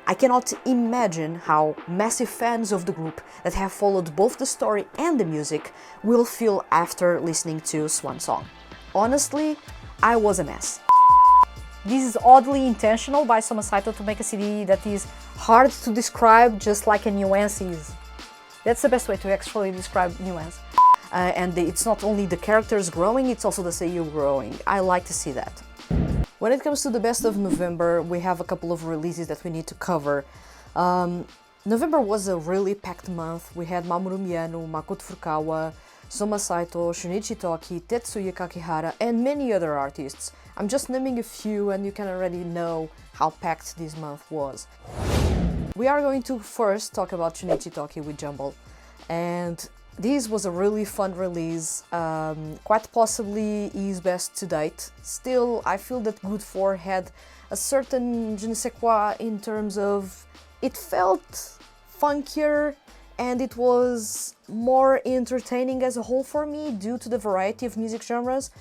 I cannot imagine how massive fans of the group that have followed both the story and the music will feel after listening to Swan Song. Honestly, I was a mess. This is oddly intentional by Soma Saito to make a CD that is hard to describe, just like a Nuance is. That's the best way to actually describe Nuance. And it's not only the characters growing, it's also the seiyuu growing. I like to see that. When it comes to the best of November, we have a couple of releases that we need to cover. November was a really packed month. We had Mamoru Miyano, Makoto Furukawa, Soma Saito, Shunichi Toki, Tetsuya Kakihara, and many other artists. I'm just naming a few and you can already know how packed this month was. We are going to first talk about Shunichi Toki with Jumble. And this was a really fun release, quite possibly his best to date. Still, I feel that Good 4 had a certain je ne sais quoi in terms of it felt funkier and it was more entertaining as a whole for me due to the variety of music genres.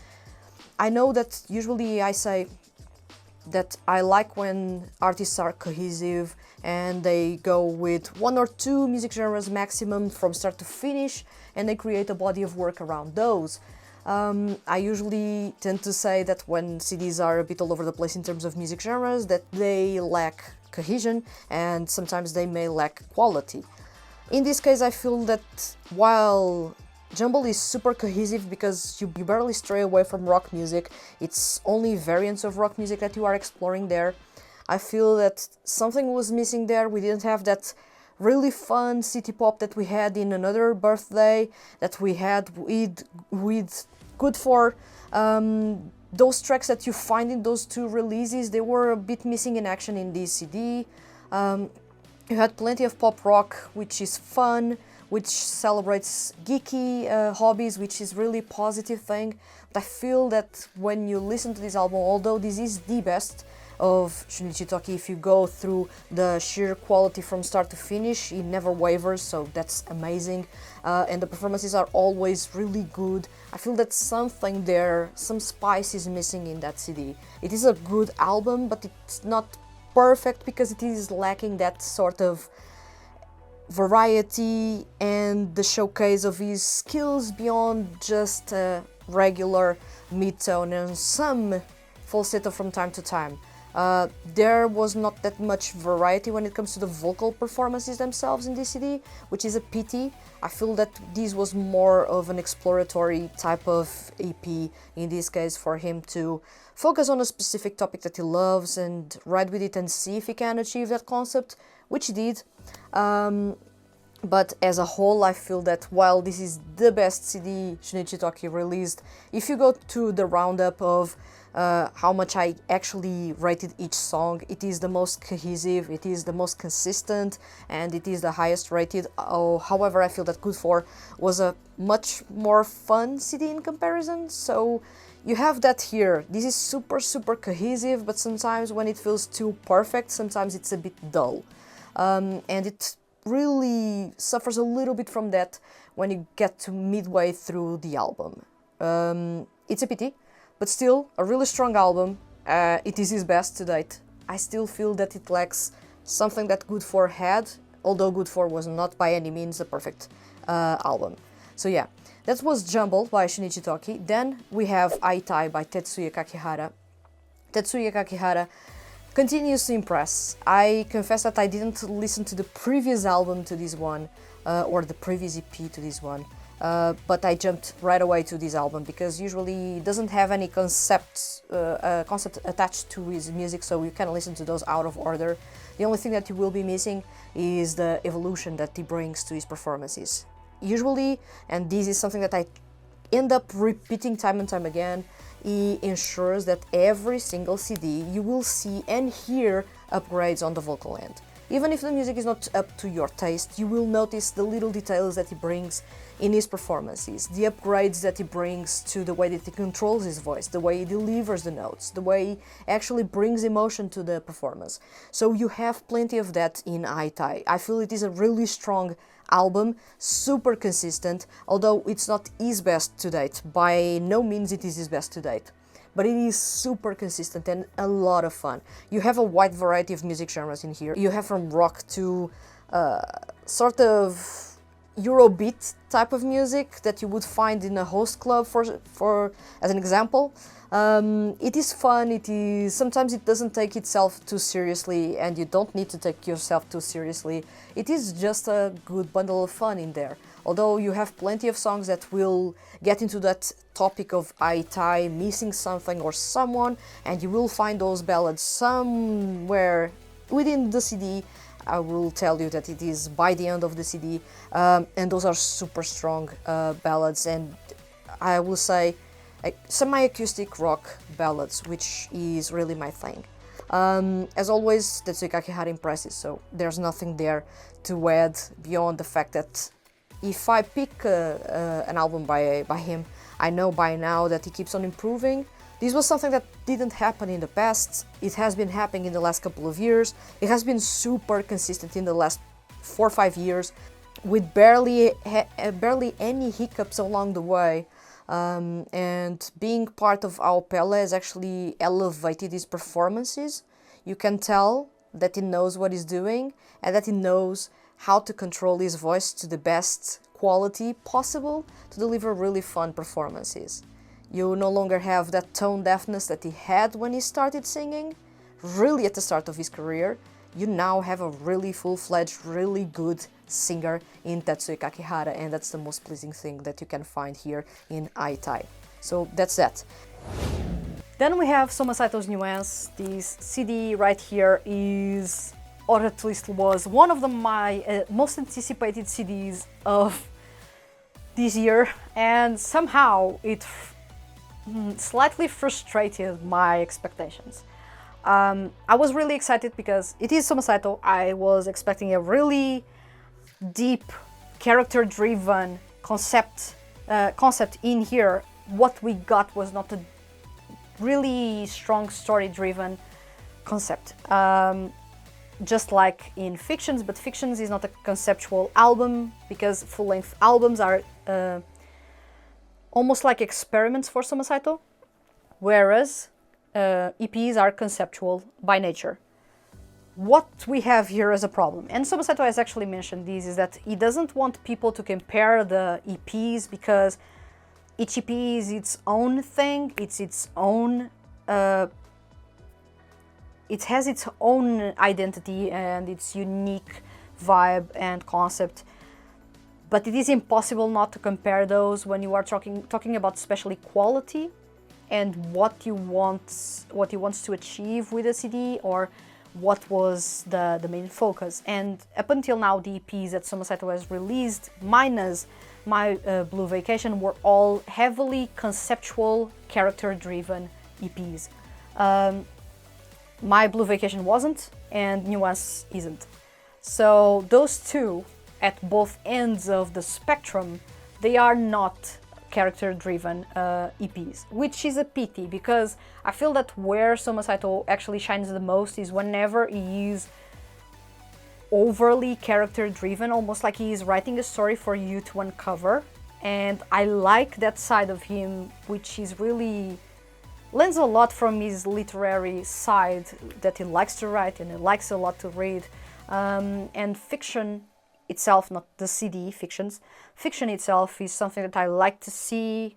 I know that usually I say that I like when artists are cohesive and they go with one or two music genres maximum from start to finish and they create a body of work around those. I usually tend to say that when CDs are a bit all over the place in terms of music genres that they lack cohesion and sometimes they may lack quality. In this case I feel that while Jumble is super cohesive because you barely stray away from rock music, it's only variants of rock music that you are exploring there. I feel that something was missing there. We didn't have that really fun city pop that we had in Another Birthday, that we had with Good 4. Those tracks that you find in those two releases, they were a bit missing in action in this CD. You had plenty of pop rock, which is fun, which celebrates geeky hobbies, which is really positive thing. But I feel that when you listen to this album, although this is the best of Shunichi Toki, if you go through the sheer quality from start to finish, it never wavers, so that's amazing. And the performances are always really good. I feel that something there, some spice is missing in that CD. It is a good album, but it's not perfect because it is lacking that sort of variety and the showcase of his skills beyond just a regular mid-tone and some falsetto from time to time. There was not that much variety when it comes to the vocal performances themselves in this CD, which is a pity. I feel that this was more of an exploratory type of EP, in this case for him to focus on a specific topic that he loves and ride with it and see if he can achieve that concept, which he did. But as a whole, I feel that while this is the best CD Shunichi Toki released, if you go to the roundup of how much I actually rated each song, it is the most cohesive, it is the most consistent, and it is the highest rated. However, I feel that Good 4 was a much more fun CD in comparison, so you have that here. This is super cohesive, but sometimes when it feels too perfect, sometimes it's a bit dull. And it really suffers a little bit from that when you get to midway through the album. It's a pity, but still a really strong album. It is his best to date. I still feel that it lacks something that Good 4 had, although Good 4 was not by any means a perfect album. So yeah, that was Jumble by Shunichi Toki. Then we have Aitai by Tetsuya Kakihara. Tetsuya Kakihara continues to impress. I confess that I didn't listen to the previous album to this one, or the previous EP to this one, but I jumped right away to this album because usually it doesn't have any concept attached to his music, so you can listen to those out of order. The only thing that you will be missing is the evolution that he brings to his performances. Usually, and this is something that I end up repeating time and time again, he ensures that every single CD you will see and hear upgrades on the vocal end. Even if the music is not up to your taste, you will notice the little details that he brings in his performances, the upgrades that he brings to the way that he controls his voice, the way he delivers the notes, the way he actually brings emotion to the performance. So you have plenty of that in Aitai. I feel it is a really strong album, super consistent, although it's not his best to date. By no means it is his best to date. but it is super consistent and a lot of fun. You have a wide variety of music genres in here. You have from rock to sort of Eurobeat type of music that you would find in a host club, for as an example. It is fun. Sometimes it doesn't take itself too seriously, and you don't need to take yourself too seriously. It is just a good bundle of fun in there. Although you have plenty of songs that will get into that topic of Aitai, missing something or someone, and you will find those ballads somewhere within the CD. I will tell you that it is by the end of the CD, and those are super strong ballads, and I will say semi-acoustic rock ballads, which is really my thing. As always, Tetsuya Kakihara impresses, so there's nothing there to add beyond the fact that if I pick an album by him, I know by now that he keeps on improving. This was something that didn't happen in the past. It has been happening in the last couple of years. It has been super consistent in the last 4 or 5 years, with barely any hiccups along the way. And being part of Aopella has actually elevated his performances. You can tell that he knows what he's doing and that he knows how to control his voice to the best quality possible to deliver really fun performances. You no longer have that tone deafness that he had when he started singing, really at the start of his career. You now have a really full-fledged, really good singer in Tetsuya Kakihara, and that's the most pleasing thing that you can find here in Aitai. So that's that. Then we have Soma Saito's Nuance. This CD right here is, or at least was, one of my most anticipated CDs of this year, and somehow it slightly frustrated my expectations. I was really excited because it is Soma Saito. I was expecting a really deep, character-driven concept in here. What we got was not a really strong story-driven concept. Just like in Fictions, but Fictions is not a conceptual album because full-length albums are almost like experiments for Soma Saito, whereas EPs are conceptual by nature. What we have here as a problem, and Soma Saito has actually mentioned this, is that he doesn't want people to compare the EPs because each EP is its own thing, it's its own, it has its own identity and its unique vibe and concept. But it is impossible not to compare those when you are talking about especially quality and what he wants to achieve with a CD, or what was the main focus. And up until now, the EPs that Soma Saito has released, minus My Blue Vacation, were all heavily conceptual, character-driven EPs. My Blue Vacation wasn't, and Nuance isn't. So those two, at both ends of the spectrum, they are not character-driven EPs, which is a pity, because I feel that where Soma Saito actually shines the most is whenever he is overly character-driven, almost like he is writing a story for you to uncover. And I like that side of him, which is really lends a lot from his literary side that he likes to write and he likes a lot to read. And Fiction itself, not the CD, Fiction itself is something that I like to see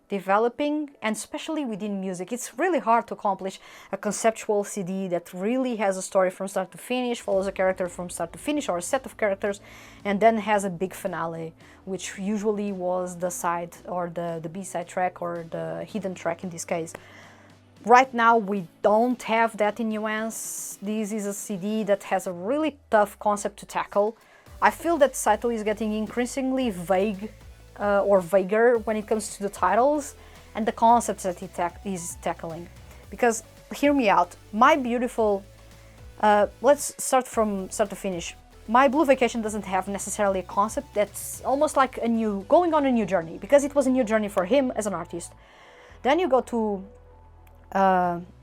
developing, and especially within music. It's really hard to accomplish a conceptual CD that really has a story from start to finish, follows a character from start to finish, or a set of characters, and then has a big finale, which usually was the side or the B-side track or the hidden track in this case. Right now we don't have that in Nuance. This is a CD that has a really tough concept to tackle. I feel that Saito is getting increasingly vague or vaguer when it comes to the titles and the concepts that he is tackling. Because, hear me out, My Beautiful... let's start from start to finish. My Blue Vacation doesn't have necessarily a concept that's almost like going on a new journey, because it was a new journey for him as an artist. Then you go to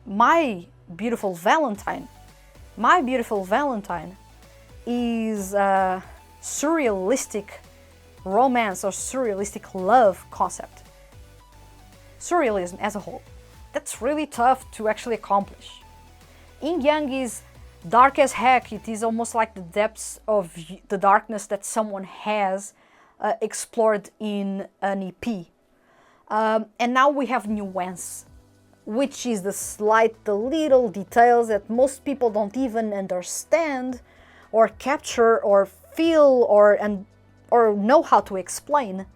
My Beautiful Valentine. My Beautiful Valentine is a surrealistic romance or surrealistic love concept. Surrealism as a whole. that's really tough to actually accomplish. Yin Yang is dark as heck. It is almost like the depths of the darkness that someone has explored in an EP. And now we have Nuance, which is the little details that most people don't even understand or capture or feel or know how to explain,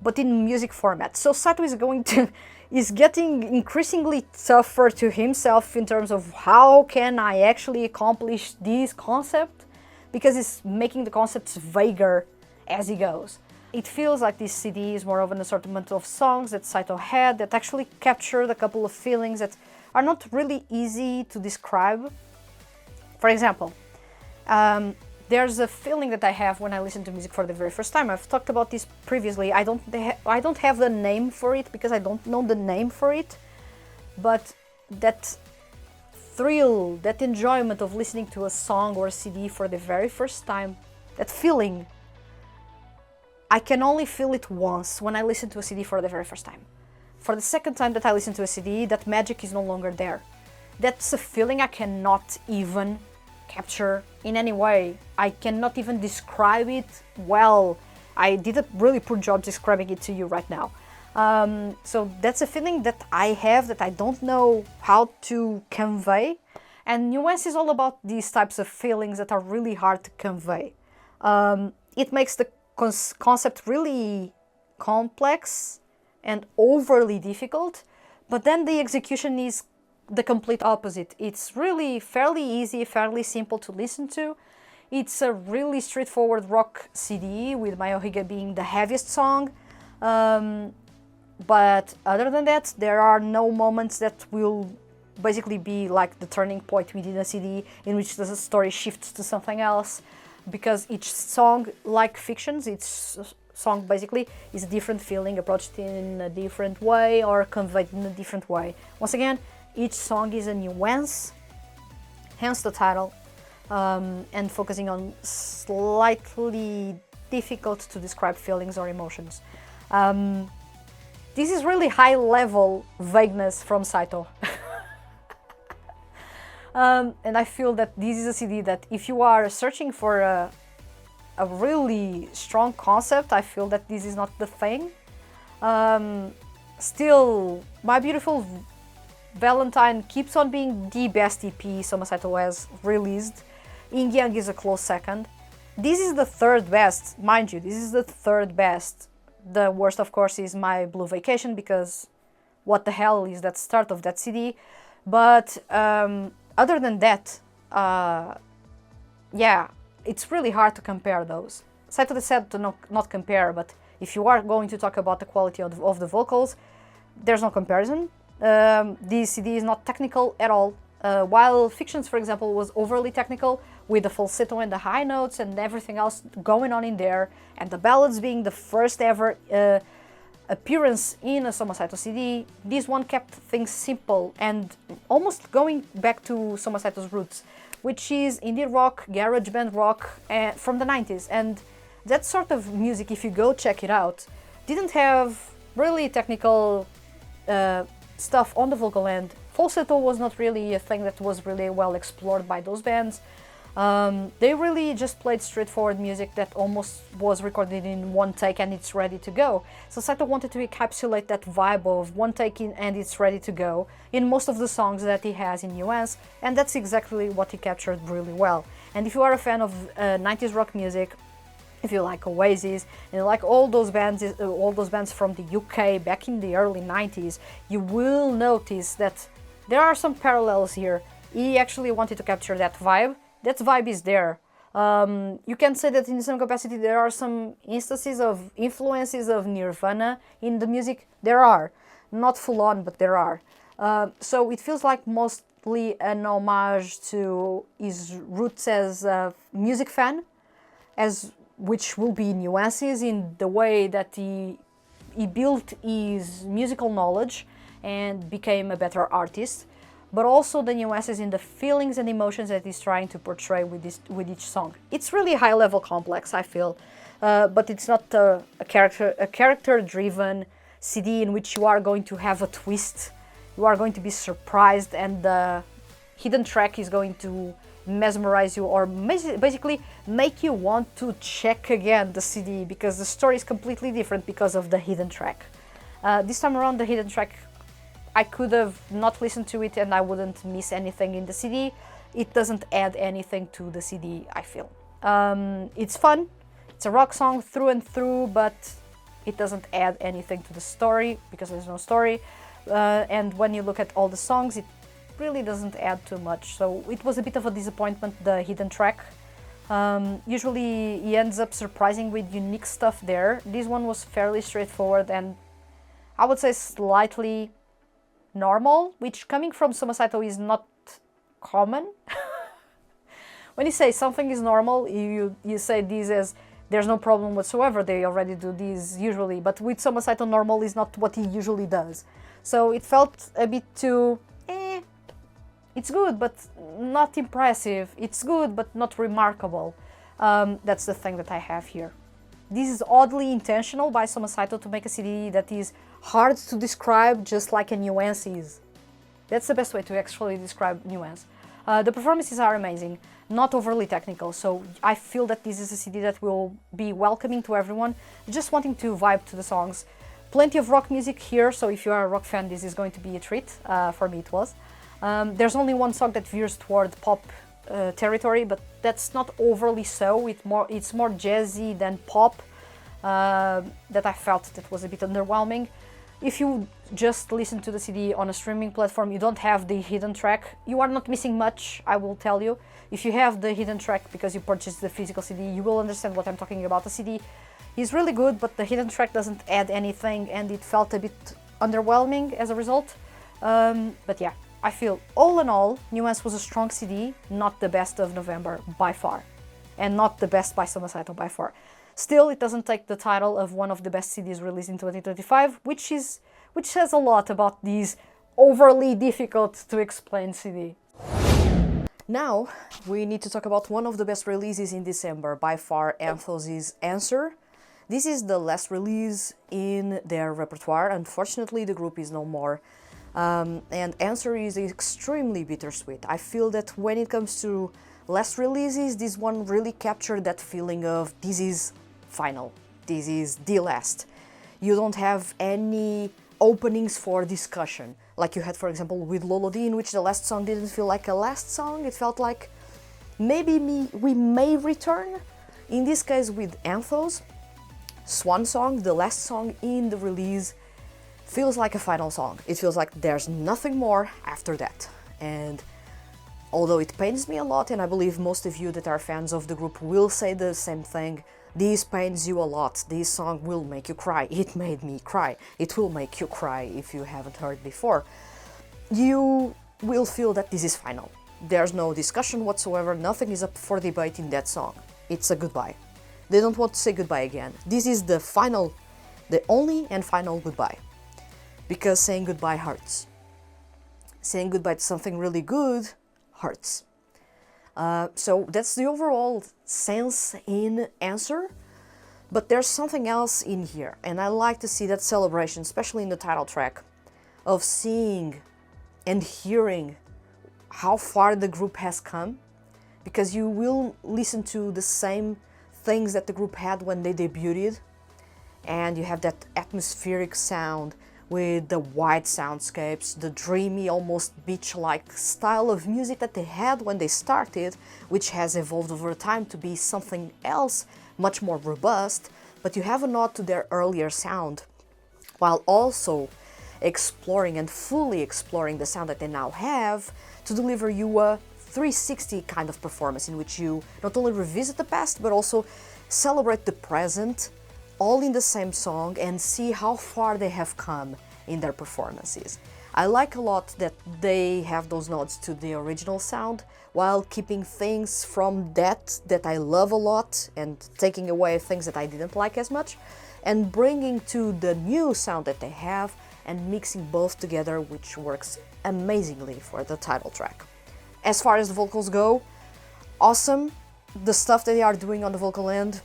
but in music format. So Saito is getting increasingly tougher to himself in terms of how can I actually accomplish this concept, because he's making the concepts vaguer as he goes. It feels like this CD is more of an assortment of songs that Saito had that actually captured a couple of feelings that are not really easy to describe. For example, there's a feeling that I have when I listen to music for the very first time. I've talked about this previously. I don't have the name for it because I don't know the name for it, but that thrill, that enjoyment of listening to a song or a CD for the very first time, that feeling, I can only feel it once when I listen to a CD for the very first time. For the second time that I listen to a CD, that magic is no longer there. That's a feeling I cannot even capture in any way. I cannot even describe it well. I did a really poor job describing it to you right now. So that's a feeling that I have that I don't know how to convey. And Nuance is all about these types of feelings that are really hard to convey. It makes the concept really complex and overly difficult, but then the execution is the complete opposite. It's really fairly easy, fairly simple to listen to. It's a really straightforward rock CD, with Mayohiga being the heaviest song. But other than that, there are no moments that will basically be like the turning point within a CD in which the story shifts to something else, because each song, like fictions, each song basically is a different feeling, approached in a different way or conveyed in a different way. Once again, each song is a nuance, hence the title, and focusing on slightly difficult to describe feelings or emotions. This is really high-level vagueness from Saito. And I feel that this is a CD that if you are searching for a really strong concept, I feel that this is not the thing. Still, My Beautiful Valentine keeps on being the best EP Soma Saito has released. Yin Yang is a close second. This is the third best, mind you, this is the third best. The worst, of course, is My Blue Vacation, because what the hell is that start of that CD? But other than that, yeah, it's really hard to compare those. Saito said to not compare, but if you are going to talk about the quality of the vocals, there's no comparison. This CD is not technical at all. While Fictions, for example, was overly technical, with the falsetto and the high notes and everything else going on in there, and the ballads being the first ever appearance in a Soma Saito CD, this one kept things simple and almost going back to Soma Saito's roots, which is indie rock, garage band rock from the 90s. And that sort of music, if you go check it out, didn't have really technical stuff on the vocal end. Falsetto was not really a thing that was really well explored by those bands. They really just played straightforward music that almost was recorded in one take and it's ready to go. So Saito wanted to encapsulate that vibe of one take in and it's ready to go in most of the songs that he has in Nuance, and that's exactly what he captured really well. And if you are a fan of 90s rock music, if you like Oasis, and you like all those bands from the UK back in the early 90s, you will notice that there are some parallels here. He actually wanted to capture that vibe. That vibe is there. You can say that in some capacity there are some instances of influences of Nirvana in the music. There are. Not full on, but there are. So it feels like mostly an homage to his roots as a music fan, which will be nuances in the way that he built his musical knowledge and became a better artist, but also the nuances in the feelings and emotions that he's trying to portray with each song. It's really high-level complex, I feel, but it's not a character-driven CD in which you are going to have a twist you are going to be surprised, and the hidden track is going to mesmerize you, or basically make you want to check again the CD, because the story is completely different because of the hidden track. This time around, the hidden track, I could have not listened to it and I wouldn't miss anything in the CD. It doesn't add anything to the CD, I feel. It's fun, it's a rock song through and through, but it doesn't add anything to the story because there's no story. And when you look at all the songs, it really doesn't add too much. So it was a bit of a disappointment, the hidden track. Usually he ends up surprising with unique stuff there. This one was fairly straightforward and I would say slightly normal, which coming from Soma Saito is not common. When you say something is normal, you say this as there's no problem whatsoever, they already do this usually, but with Soma Saito, normal is not what he usually does. So it felt a bit too, it's good but not impressive, it's good but not remarkable. That's the thing that I have here. This is oddly intentional by Soma Saito to make a CD that is hard to describe, just like a Nuance is. That's the best way to actually describe Nuance. The performances are amazing, not overly technical, so I feel that this is a CD that will be welcoming to everyone, just wanting to vibe to the songs. Plenty of rock music here, so if you are a rock fan, this is going to be a treat. For me it was. There's only one song that veers toward pop territory, but that's not overly so. It's more jazzy than pop, that I felt that was a bit underwhelming. If you just listen to the CD on a streaming platform, you don't have the hidden track, you are not missing much, I will tell you. If you have the hidden track because you purchased the physical CD, you will understand what I'm talking about. The CD is really good, but the hidden track doesn't add anything and it felt a bit underwhelming as a result. But yeah, I feel all in all, Nuance was a strong CD, not the best of November by far, and not the best by Soma Saito by far. Still, it doesn't take the title of one of the best CDs released in 2025, which says a lot about this overly difficult to explain CD. Now, we need to talk about one of the best releases in December, by far Anthos' Answer. This is the last release in their repertoire. Unfortunately, the group is no more. And Answer is extremely bittersweet. I feel that when it comes to last releases, this one really captured that feeling of this is final, this is the last. You don't have any openings for discussion, like you had, for example, with Lolodi, in which the last song didn't feel like a last song, it felt like maybe we may return. In this case with Anthos, Swan Song, the last song in the release, feels like a final song. It feels like there's nothing more after that. And although it pains me a lot, and I believe most of you that are fans of the group will say the same thing, this pains you a lot, this song will make you cry, it made me cry, it will make you cry if you haven't heard before. You will feel that this is final. There's no discussion whatsoever, nothing is up for debate in that song. It's a goodbye. They don't want to say goodbye again. This is the final, the only and final goodbye. Because saying goodbye hurts. Saying goodbye to something really good hurts. So that's the overall sense in Answer, but there's something else in here, and I like to see that celebration, especially in the title track, of seeing and hearing how far the group has come, because you will listen to the same things that the group had when they debuted, and you have that atmospheric sound with the wide soundscapes, the dreamy, almost beach-like style of music that they had when they started, which has evolved over time to be something else, much more robust, but you have a nod to their earlier sound, while also exploring and fully exploring the sound that they now have to deliver you a 360 kind of performance in which you not only revisit the past, but also celebrate the present, all in the same song, and see how far they have come in their performances. I like a lot that they have those nods to the original sound while keeping things from that I love a lot and taking away things that I didn't like as much and bringing to the new sound that they have and mixing both together, which works amazingly for the title track. As far as the vocals go, awesome. The stuff that they are doing on the vocal end,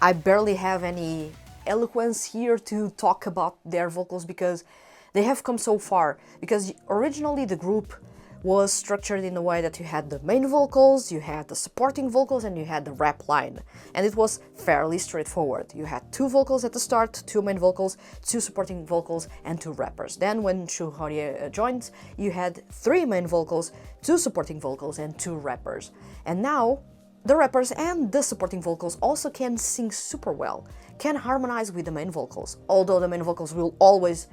I barely have any eloquence here to talk about their vocals because they have come so far, because originally the group was structured in a way that you had the main vocals, you had the supporting vocals, and you had the rap line. And it was fairly straightforward. You had 2 vocals at the start, 2 main vocals, 2 supporting vocals, and 2 rappers. Then when Shuhori joined, you had 3 main vocals, 2 supporting vocals, and 2 rappers. And now, the rappers and the supporting vocals also can sing super well, can harmonize with the main vocals, although the main vocals will always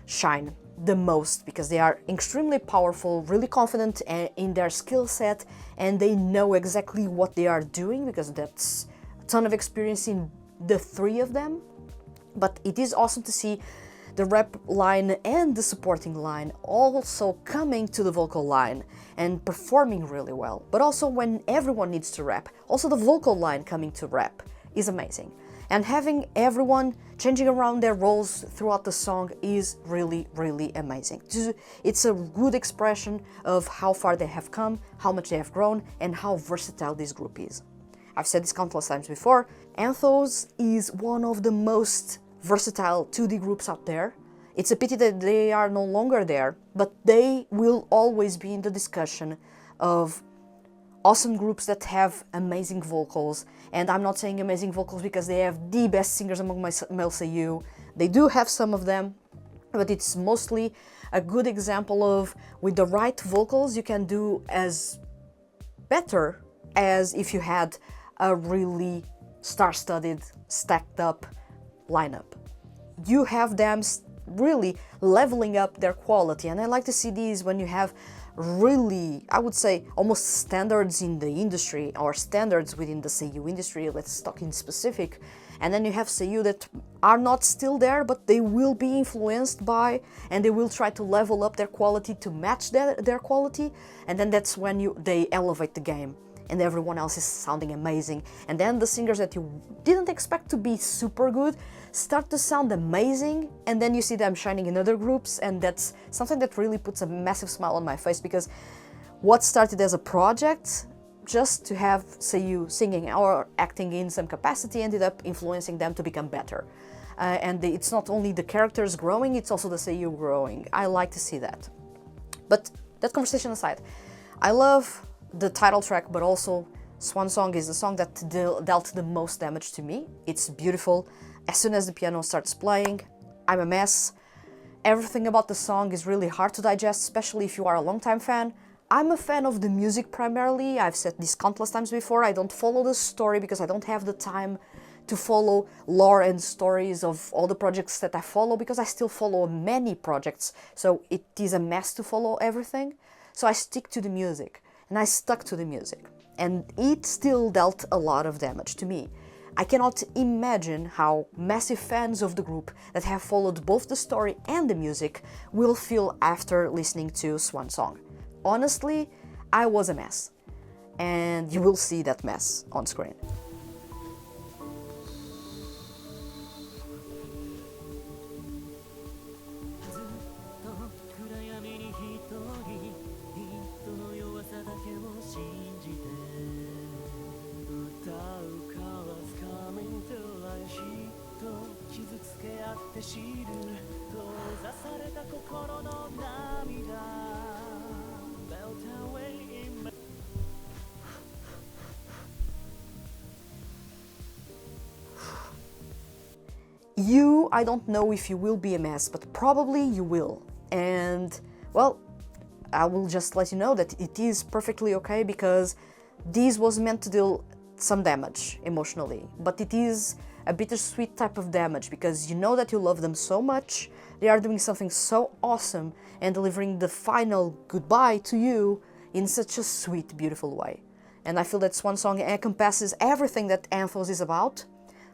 shine the most because they are extremely powerful, really confident in their skill set, and they know exactly what they are doing because that's a ton of experience in the 3 of them. But it is awesome to see the rap line and the supporting line also coming to the vocal line and performing really well. But also when everyone needs to rap, also the vocal line coming to rap is amazing. And having everyone changing around their roles throughout the song is really, really amazing. It's a good expression of how far they have come, how much they have grown, and how versatile this group is. I've said this countless times before, Anthos is one of the most versatile 2D groups out there. It's a pity that they are no longer there, but they will always be in the discussion of awesome groups that have amazing vocals. And I'm not saying amazing vocals because they have the best singers among my male seiyuu. They do have some of them, but it's mostly a good example of with the right vocals you can do as better as if you had a really star-studded, stacked up lineup. You have them really leveling up their quality, and I like to see these when you have really, I would say, almost standards in the industry or standards within the seiyuu industry, let's talk in specific, and then you have seiyuu that are not still there, but they will be influenced by, and they will try to level up their quality to match their quality, and then that's when they elevate the game and everyone else is sounding amazing. And then the singers that you didn't expect to be super good start to sound amazing, and then you see them shining in other groups, and that's something that really puts a massive smile on my face, because what started as a project just to have seiyuu singing or acting in some capacity ended up influencing them to become better. It's not only the characters growing, it's also the seiyuu growing. I like to see that. But that conversation aside, I love the title track, but also Swan Song is the song that dealt the most damage to me. It's beautiful. As soon as the piano starts playing, I'm a mess. Everything about the song is really hard to digest, especially if you are a longtime fan. I'm a fan of the music primarily. I've said this countless times before. I don't follow the story because I don't have the time to follow lore and stories of all the projects that I follow, because I still follow many projects, so it is a mess to follow everything. So I stick to the music. And I stuck to the music, and it still dealt a lot of damage to me. I cannot imagine how massive fans of the group that have followed both the story and the music will feel after listening to Swan Song. Honestly, I was a mess, and you will see that mess on screen. I don't know if you will be a mess, but probably you will. And, well, I will just let you know that it is perfectly okay, because this was meant to deal some damage emotionally, but it is a bittersweet type of damage, because you know that you love them so much, they are doing something so awesome and delivering the final goodbye to you in such a sweet, beautiful way. And I feel that Swan Song encompasses everything that Anthos is about,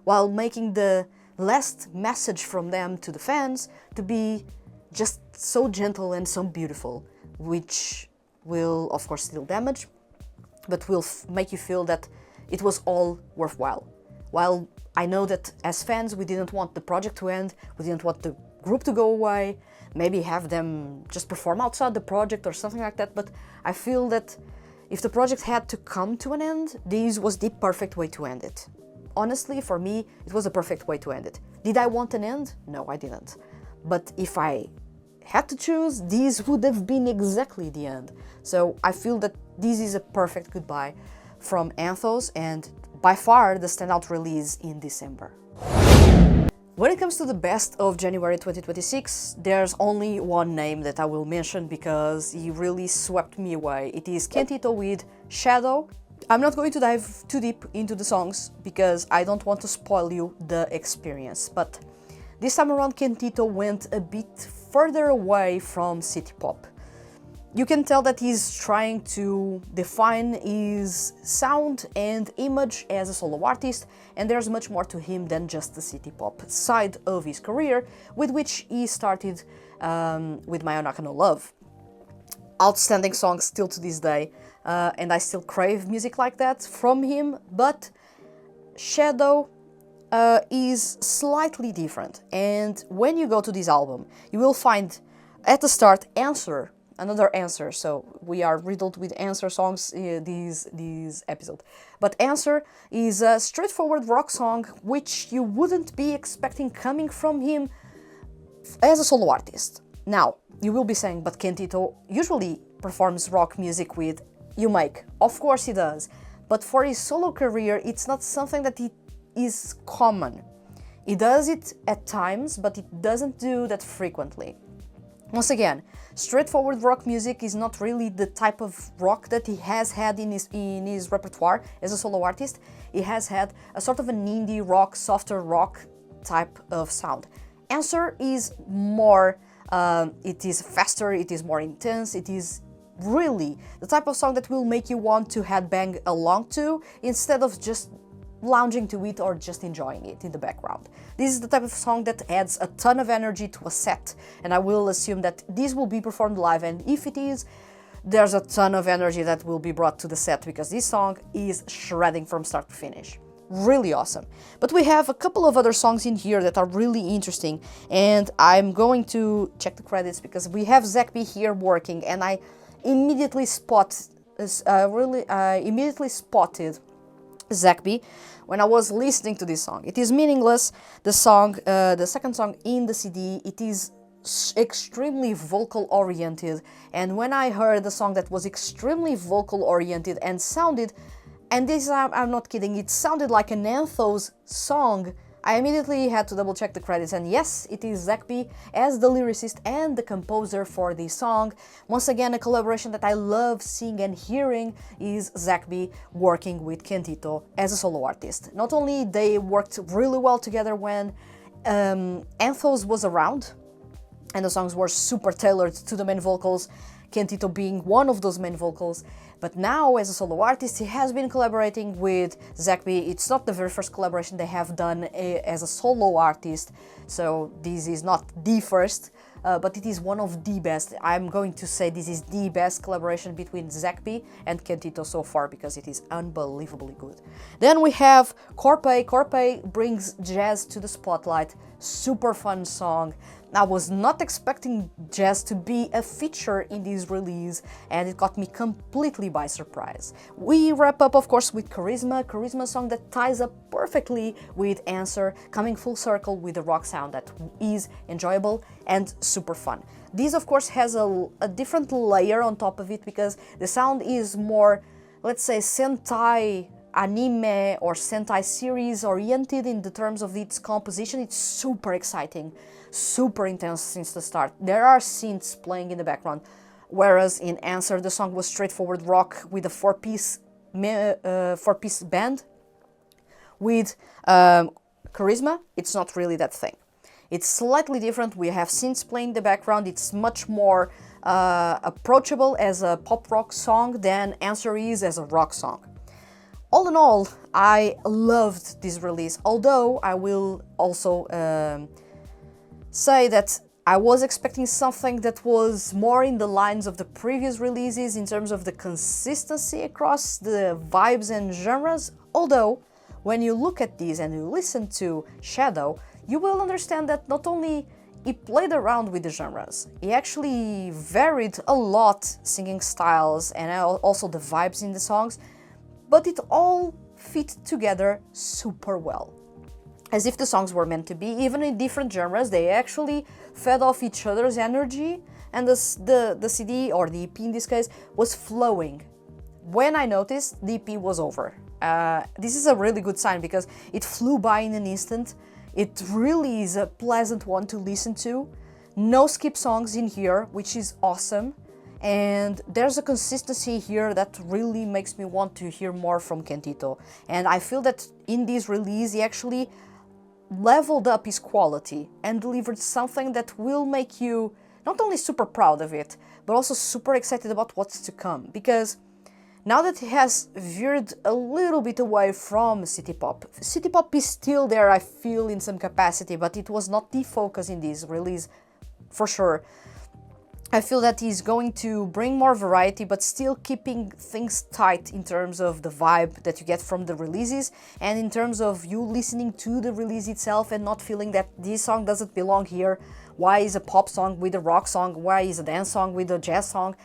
while making the last message from them to the fans to be just so gentle and so beautiful, which will of course still damage, but will make you feel that it was all worthwhile. While I know that as fans we didn't want the project to end, we didn't want the group to go away, maybe have them just perform outside the project or something like that, but I feel that if the project had to come to an end, this was the perfect way to end it. Honestly, for me, it was a perfect way to end it. Did I want an end? No, I didn't. But if I had to choose, this would have been exactly the end. So I feel that this is a perfect goodbye from Anthos, and by far the standout release in December. When it comes to the best of January 2026, there's only one name that I will mention because he really swept me away. It is Kentito with Shadow. I'm not going to dive too deep into the songs because I don't want to spoil you the experience, but this time around Kentito went a bit further away from city pop. You can tell that he's trying to define his sound and image as a solo artist, and there's much more to him than just the city pop side of his career, with which he started with Mayonaka no Love. Outstanding songs still to this day, and I still crave music like that from him, but Shadow is slightly different. And when you go to this album, you will find at the start Answer, another Answer, so we are riddled with Answer songs this episode. But Answer is a straightforward rock song which you wouldn't be expecting coming from him as a solo artist. Now, you will be saying, but Kentito usually performs rock music with Yumake. Of course he does, but for his solo career it's not something that is common. He does it at times, but it doesn't do that frequently. Once again, straightforward rock music is not really the type of rock that he has had in his repertoire as a solo artist. He has had a sort of an indie rock, softer rock type of sound. Answer is more, it is faster, it is more intense, it is really the type of song that will make you want to headbang along to instead of just lounging to it or just enjoying it in the background. This is the type of song that adds a ton of energy to a set, and I will assume that this will be performed live, and if it is, there's a ton of energy that will be brought to the set because this song is shredding from start to finish. Really awesome. But we have a couple of other songs in here that are really interesting, and I'm going to check the credits because we have Zakby here working, and I immediately spotted Zakby when I was listening to this song. It is Meaningless, the song, the second song in the CD. It is extremely vocal oriented, and when I heard the song that was extremely vocal oriented and sounded, and this I'm not kidding, it sounded like an Anthos song, I immediately had to double check the credits, and yes, it is Zakby as the lyricist and the composer for this song. Once again, a collaboration that I love seeing and hearing is Zakby working with Kentito as a solo artist. Not only they worked really well together when Anthos was around, and the songs were super tailored to the main vocals, Kentito being one of those main vocals, but now as a solo artist he has been collaborating with Zakby. It's not the very first collaboration they have done as a solo artist, so this is not the first, but it is one of the best. I'm going to say this is the best collaboration between Zakby and Kentito so far because it is unbelievably good. Then we have Corpay. Corpay brings jazz to the spotlight. Super fun song. I was not expecting jazz to be a feature in this release, and it caught me completely by surprise. We wrap up, of course, with Charisma song that ties up perfectly with Answer, coming full circle with a rock sound that is enjoyable and super fun. This, of course, has a different layer on top of it because the sound is more, let's say, Sentai anime or Sentai series oriented in the terms of its composition. It's super exciting, super intense since the start. There are synths playing in the background, whereas in Answer the song was straightforward rock with a four-piece band. With Charisma, it's not really that thing. It's slightly different. We have synths playing in the background. It's much more approachable as a pop rock song than Answer is as a rock song. All in all, I loved this release, although I will also say that I was expecting something that was more in the lines of the previous releases in terms of the consistency across the vibes and genres, although when you look at these and you listen to Shadow, you will understand that not only he played around with the genres, he actually varied a lot singing styles and also the vibes in the songs, but it all fit together super well. as if the songs were meant to be. Even in different genres, they actually fed off each other's energy, and the CD, or the EP in this case, was flowing. When I noticed, the EP was over. This is a really good sign because it flew by in an instant. It really is a pleasant one to listen to. No skip songs in here, which is awesome. And there's a consistency here that really makes me want to hear more from Kentito. And I feel that in this release, he actually leveled up his quality and delivered something that will make you not only super proud of it, but also super excited about what's to come. Because now that he has veered a little bit away from city pop is still there, I feel, in some capacity, but it was not the focus in this release, for sure. I feel that he's going to bring more variety, but still keeping things tight in terms of the vibe that you get from the releases, and in terms of you listening to the release itself and not feeling that this song doesn't belong here. Why is a pop song with a rock song? Why is a dance song with a jazz song?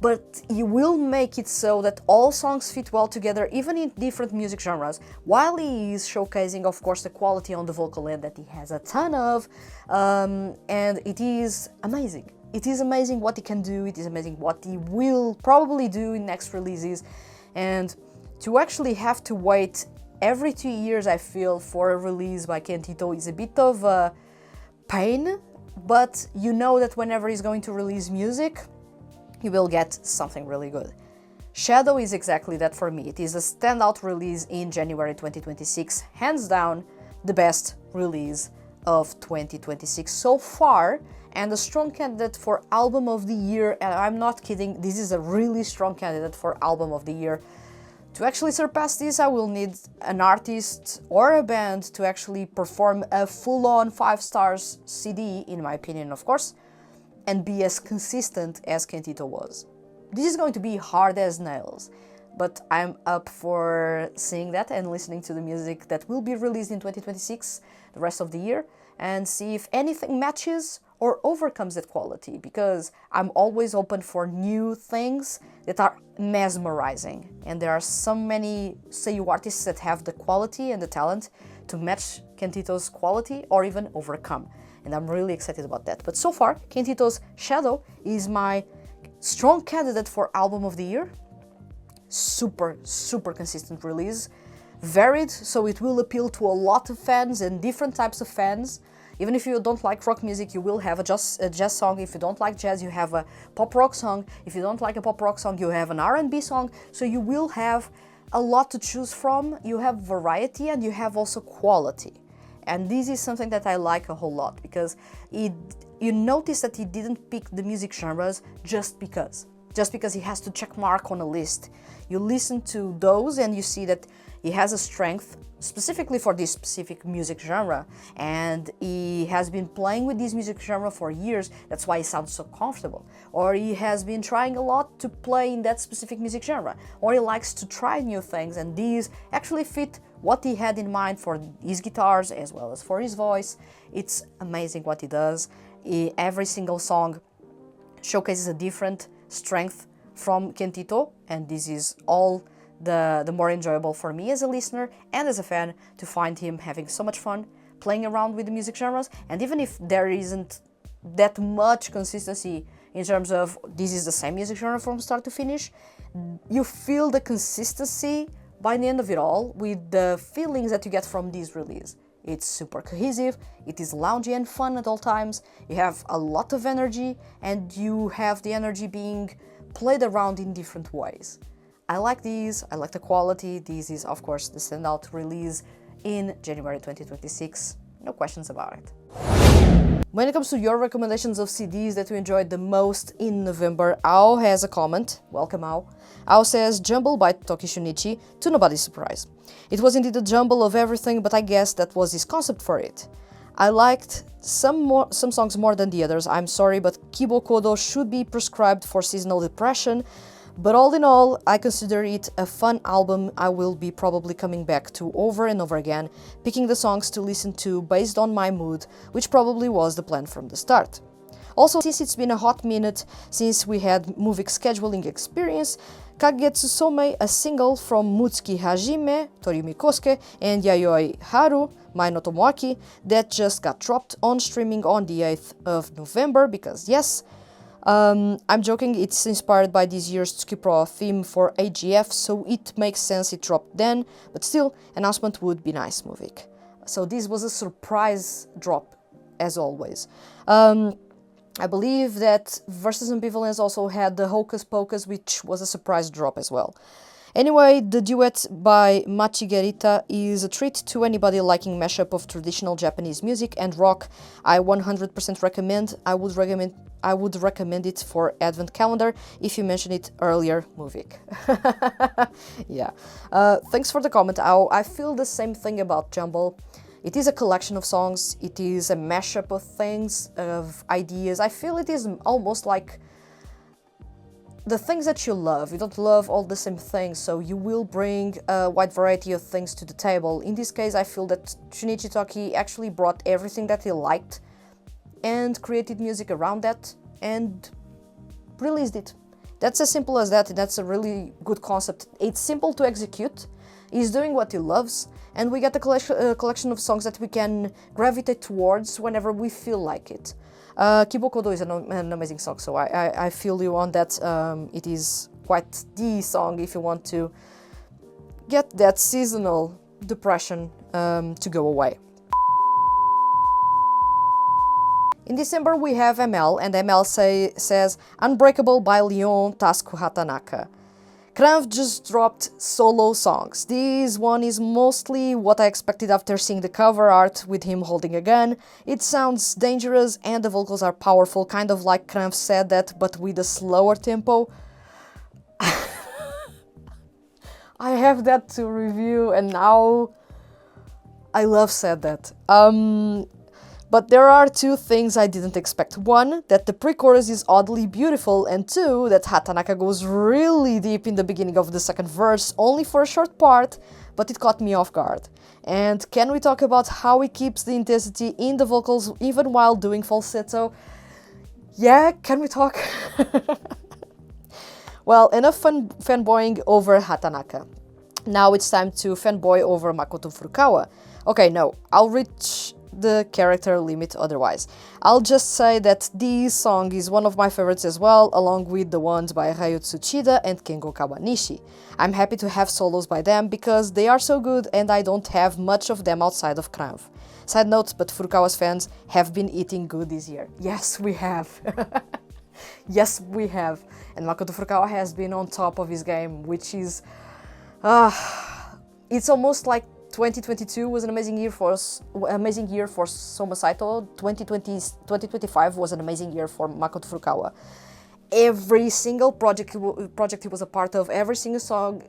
But he will make it so that all songs fit well together, even in different music genres, while he is showcasing, of course, the quality on the vocal end that he has a ton of, and it is amazing. It is amazing what he can do, it is amazing what he will probably do in next releases, and to actually have to wait every 2 years, I feel, for a release by Kentito is a bit of a pain, but you know that whenever he's going to release music, you will get something really good. Shadow is exactly that for me. It is a standout release in January 2026, hands down the best release of 2026 so far, and a strong candidate for Album of the Year, and I'm not kidding, this is a really strong candidate for Album of the Year. To actually surpass this, I will need an artist or a band to actually perform a full-on 5 stars CD, in my opinion, of course, and be as consistent as Kentito was. This is going to be hard as nails, but I'm up for seeing that and listening to the music that will be released in 2026, the rest of the year, and see if anything matches or overcomes that quality, because I'm always open for new things that are mesmerizing, and there are so many seiyuu artists that have the quality and the talent to match Kentito's quality or even overcome, and I'm really excited about that. But so far, Kentito's Shadow is my strong candidate for Album of the Year. Super consistent release, varied, so it will appeal to a lot of fans and different types of fans. Even if you don't like rock music, you will have a jazz song. If you don't like jazz, you have a pop rock song. If you don't like a pop rock song, you have an R&B song. So you will have a lot to choose from. You have variety and you have also quality. And this is something that I like a whole lot, because you notice that he didn't pick the music genres just because he has to check mark on a list. You listen to those and you see that he has a strength specifically for this specific music genre, and he has been playing with this music genre for years. That's why he sounds so comfortable. Or he has been trying a lot to play in that specific music genre, or he likes to try new things, and these actually fit what he had in mind for his guitars as well as for his voice. It's amazing what he does. Every single song showcases a different strength from Kentito, and this is all the more enjoyable for me as a listener and as a fan to find him having so much fun playing around with the music genres. And even if there isn't that much consistency in terms of this is the same music genre from start to finish, you feel the consistency by the end of it all with the feelings that you get from this release. It's super cohesive, it is loungy and fun at all times, you have a lot of energy, and you have the energy being played around in different ways. I like these, I like the quality. This is, of course, the standout release in January 2026. No questions about it. When it comes to your recommendations of CDs that you enjoyed the most in November, Ao has a comment. Welcome, Ao. Ao says, Jumble by Toki Shunichi, to nobody's surprise. It was indeed a jumble of everything, but I guess that was his concept for it. I liked some songs more than the others. I'm sorry, but Kibo Kodo should be prescribed for seasonal depression. But all in all, I consider it a fun album I will be probably coming back to over and over again, picking the songs to listen to based on my mood, which probably was the plan from the start. Also, since it's been a hot minute since we had movie scheduling experience, Kagetsu Somei, a single from Mutsuki Hajime, Toriyumi Kosuke, and Yayoi Haru, Mai no Tomoaki, that just got dropped on streaming on the 8th of November, because yes, I'm joking, it's inspired by this year's Tsuki Pro theme for AGF, so it makes sense it dropped then, but still, announcement would be nice, Muvik. So this was a surprise drop, as always. I believe that Versus Ambivalence also had the Hocus Pocus, which was a surprise drop as well. Anyway, the duet by Machigerita is a treat to anybody liking mashup of traditional Japanese music and rock. I 100% recommend. I would recommend it for Advent calendar if you mentioned it earlier, Muvik. Yeah. Thanks for the comment. I feel the same thing about Jumble. It is a collection of songs, it is a mashup of things, of ideas. I feel it is almost like the things that you love. You don't love all the same things, so you will bring a wide variety of things to the table. In this case, I feel that Shunichi Toki actually brought everything that he liked and created music around that and released it. That's as simple as that. That's a really good concept. It's simple to execute. He's doing what he loves, and we get a collection of songs that we can gravitate towards whenever we feel like it. Kibokodo is an amazing song, so I feel you on that. It is quite the song if you want to get that seasonal depression to go away. In December we have ML, and ML says Unbreakable by Leon Tasuku Hatanaka. Cranv just dropped solo songs. This one is mostly what I expected after seeing the cover art with him holding a gun. It sounds dangerous and the vocals are powerful, kind of like Cranv said that, but with a slower tempo. I have that to review and now I love said that. But there are two things I didn't expect. One, that the pre-chorus is oddly beautiful, and two, that Hatanaka goes really deep in the beginning of the second verse, only for a short part, but it caught me off guard. And can we talk about how he keeps the intensity in the vocals even while doing falsetto? Yeah, can we talk? Well, enough fanboying over Hatanaka. Now it's time to fanboy over Makoto Furukawa. Okay, no, I'll reach the character limit otherwise. I'll just say that this song is one of my favorites as well, along with the ones by Ryutsu Chida and Kengo Kawanishi. I'm happy to have solos by them because they are so good and I don't have much of them outside of Cranv. Side note, but Furukawa's fans have been eating good this year. Yes, we have. Yes, we have. And Makoto Furukawa has been on top of his game, which is... it's almost like 2022 was an amazing year for Soma Saito. 2025 was an amazing year for Makoto Furukawa. Every single project he was a part of, every single song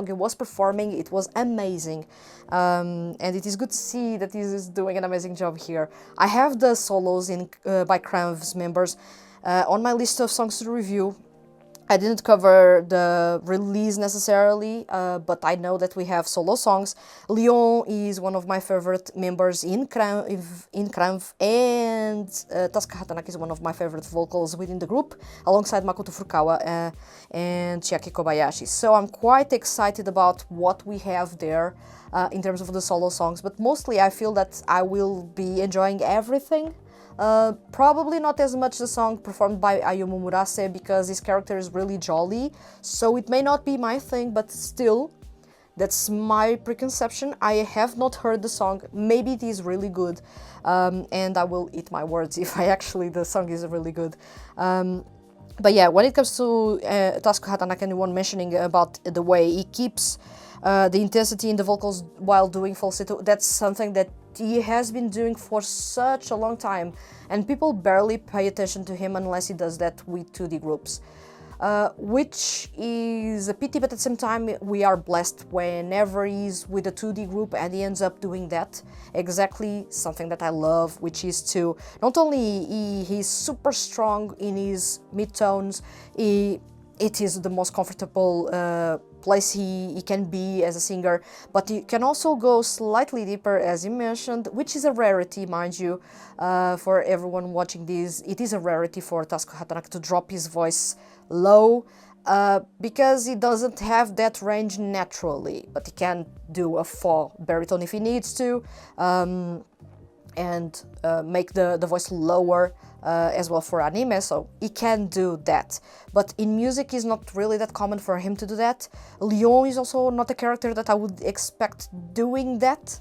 he was performing, it was amazing. And it is good to see that he is doing an amazing job here. I have the solos by Cranv's members on my list of songs to review. I didn't cover the release necessarily, but I know that we have solo songs. Leon is one of my favorite members in Cranv, and Tasuku Hatanaka is one of my favorite vocals within the group, alongside Makoto Furukawa and Chiaki Kobayashi. So I'm quite excited about what we have there in terms of the solo songs, but mostly I feel that I will be enjoying everything. Probably not as much the song performed by Ayumu Murase because his character is really jolly, so it may not be my thing, but still, that's my preconception. I have not heard the song, maybe it is really good, and I will eat my words if the song is really good. But yeah, when it comes to Tasuku Hatanaka, and one mentioning about the way he keeps the intensity in the vocals while doing falsetto, that's something that he has been doing for such a long time, and people barely pay attention to him unless he does that with 2D groups. Which is a pity, but at the same time we are blessed whenever he's with a 2D group and he ends up doing that. Exactly something that I love, which is to not only he's super strong in his mid-tones, it is the most comfortable place he can be as a singer, but he can also go slightly deeper, as you mentioned, which is a rarity, mind you, for everyone watching this. It is a rarity for Tasuku Hatanaka to drop his voice low because he doesn't have that range naturally, but he can do a fa baritone if he needs to, and make the voice lower as well for anime, so he can do that. But in music, it's not really that common for him to do that. Leon is also not a character that I would expect doing that,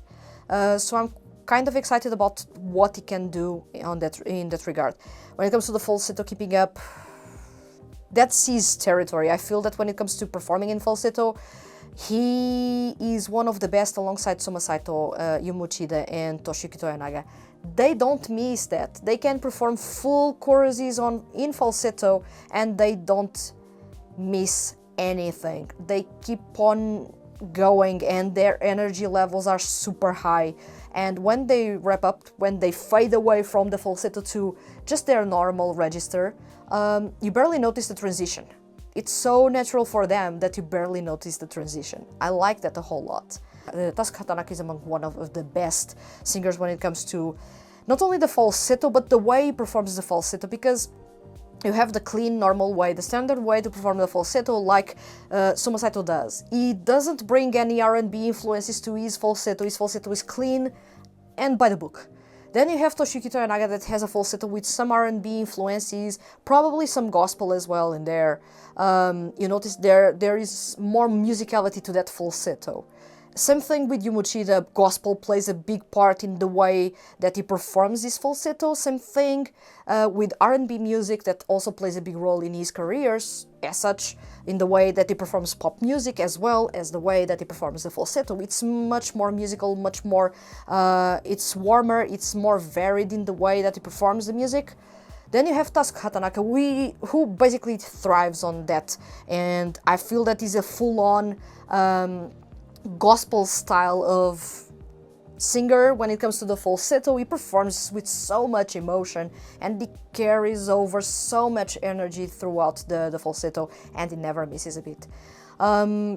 so I'm kind of excited about what he can do in that regard. When it comes to the falsetto keeping up, that's his territory. I feel that when it comes to performing in falsetto, he is one of the best alongside Soma Saito, Yumo Uchida, and Toshiyuki Toyonaga. They don't miss that. They can perform full choruses in falsetto and they don't miss anything. They keep on going and their energy levels are super high. And when they wrap up, when they fade away from the falsetto to just their normal register, you barely notice the transition. It's so natural for them that you barely notice the transition. I like that a whole lot. Tatsuya Tanaka is among one of the best singers when it comes to not only the falsetto, but the way he performs the falsetto, because you have the clean, normal way, the standard way to perform the falsetto like Soma Saito does. He doesn't bring any R&B influences to his falsetto. His falsetto is clean and by the book. Then you have Toshiyuki Toyonaga that has a falsetto with some R&B influences, probably some gospel as well in there. You notice there is more musicality to that falsetto. Same thing with Yumo Uchida, gospel plays a big part in the way that he performs his falsetto. Same thing with R&B music that also plays a big role in his careers, as such, in the way that he performs pop music as well as the way that he performs the falsetto. It's much more musical, much more, it's warmer, it's more varied in the way that he performs the music. Then you have Tatsuya Tanaka, who basically thrives on that, and I feel that he's a full-on gospel style of singer when it comes to the falsetto. He performs with so much emotion and he carries over so much energy throughout the falsetto, and he never misses a beat.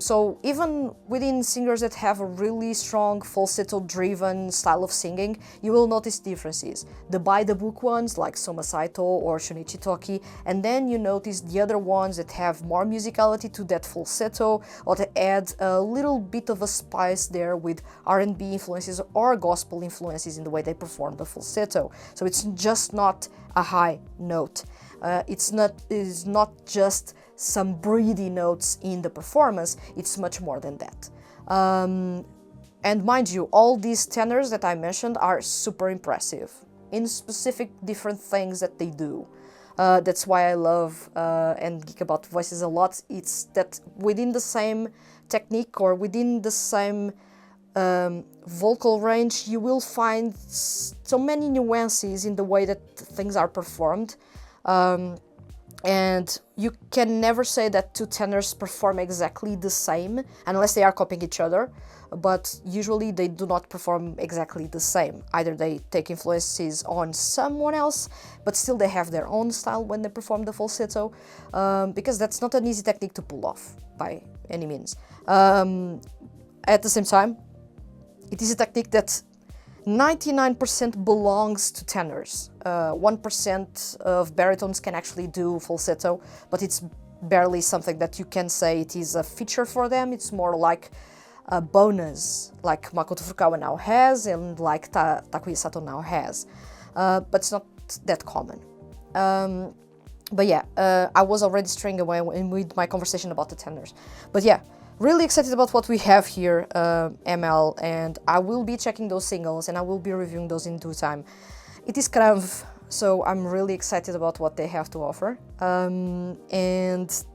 So even within singers that have a really strong falsetto-driven style of singing, you will notice differences. The by-the-book ones, like Soma Saito or Shunichi Toki, and then you notice the other ones that have more musicality to that falsetto, or to add a little bit of a spice there with R&B influences or gospel influences in the way they perform the falsetto. So it's just not a high note. It's not just some breathy notes in the performance, it's much more than that. And mind you, all these tenors that I mentioned are super impressive in specific different things that they do. That's why I love and geek about voices a lot. It's that within the same technique or within the same vocal range, you will find so many nuances in the way that things are performed. And you can never say that two tenors perform exactly the same unless they are copying each other, but usually they do not perform exactly the same. Either they take influences on someone else, but still they have their own style when they perform the falsetto, because that's not an easy technique to pull off by any means. At the same time, it is a technique that 99% belongs to tenors. 1% of baritones can actually do falsetto, but it's barely something that you can say it is a feature for them. It's more like a bonus, like Makoto Furukawa now has and like Takuya Sato now has. But it's not that common. But yeah, I was already straying away with my conversation about the tenors. But yeah, really excited about what we have here, ML, and I will be checking those singles and I will be reviewing those in due time. It is Krav, so I'm really excited about what they have to offer. And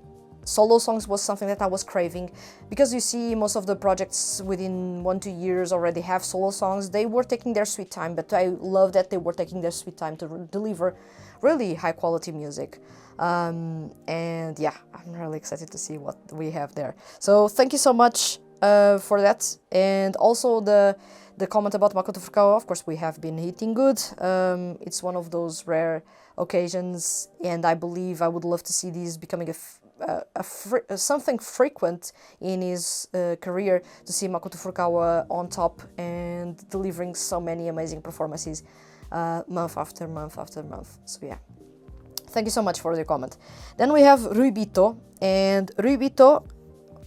solo songs was something that I was craving, because you see most of the projects within 1-2 years already have solo songs. They were taking their sweet time, but I love that they were taking their sweet time to deliver really high quality music. And yeah, I'm really excited to see what we have there. So thank you so much for that. And also the comment about Makoto Furukawa, of course we have been hitting good. It's one of those rare occasions, and I believe I would love to see these becoming something frequent in his career, to see Makoto Furukawa on top and delivering so many amazing performances month after month after month. So yeah. Thank you so much for the comment. Then we have Ruibito, and Ruibito,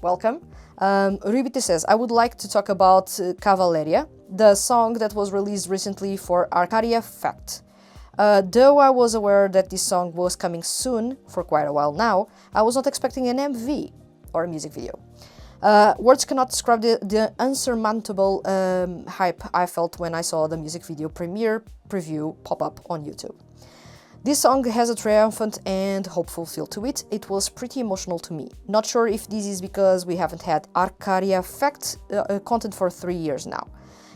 welcome. Ruibito says, I would like to talk about Cavalleria, the song that was released recently for Arcadia Fact. Though I was aware that this song was coming soon, for quite a while now, I was not expecting an MV or a music video. Words cannot describe the unsurmountable hype I felt when I saw the music video premiere preview pop up on YouTube. This song has a triumphant and hopeful feel to it. It was pretty emotional to me. Not sure if this is because we haven't had Arcadia Fact content for 3 years now.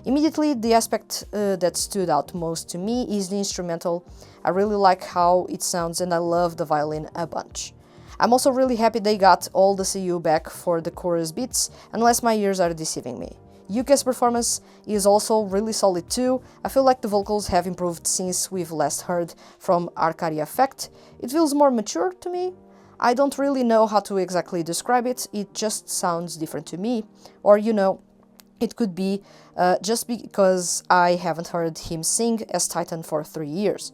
Immediately, the aspect that stood out most to me is the instrumental. I really like how it sounds and I love the violin a bunch. I'm also really happy they got all the seiyuu back for the chorus beats, unless my ears are deceiving me. Yuka's performance is also really solid too. I feel like the vocals have improved since we've last heard from Arcadia Fact. It feels more mature to me. I don't really know how to exactly describe it, it just sounds different to me. Or, you know, it could be just because I haven't heard him sing as Titan for 3 years.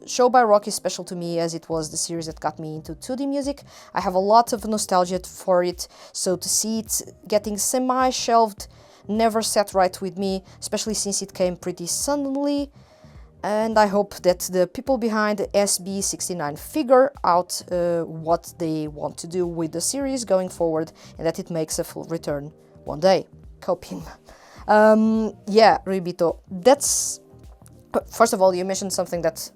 Show by Rock is special to me as it was the series that got me into 2D music. I have a lot of nostalgia for it, so to see it getting semi-shelved never sat right with me, especially since it came pretty suddenly. And I hope that the people behind SB69 figure out what they want to do with the series going forward and that it makes a full return one day. Coping. Yeah, Ribito, that's... First of all, you mentioned something that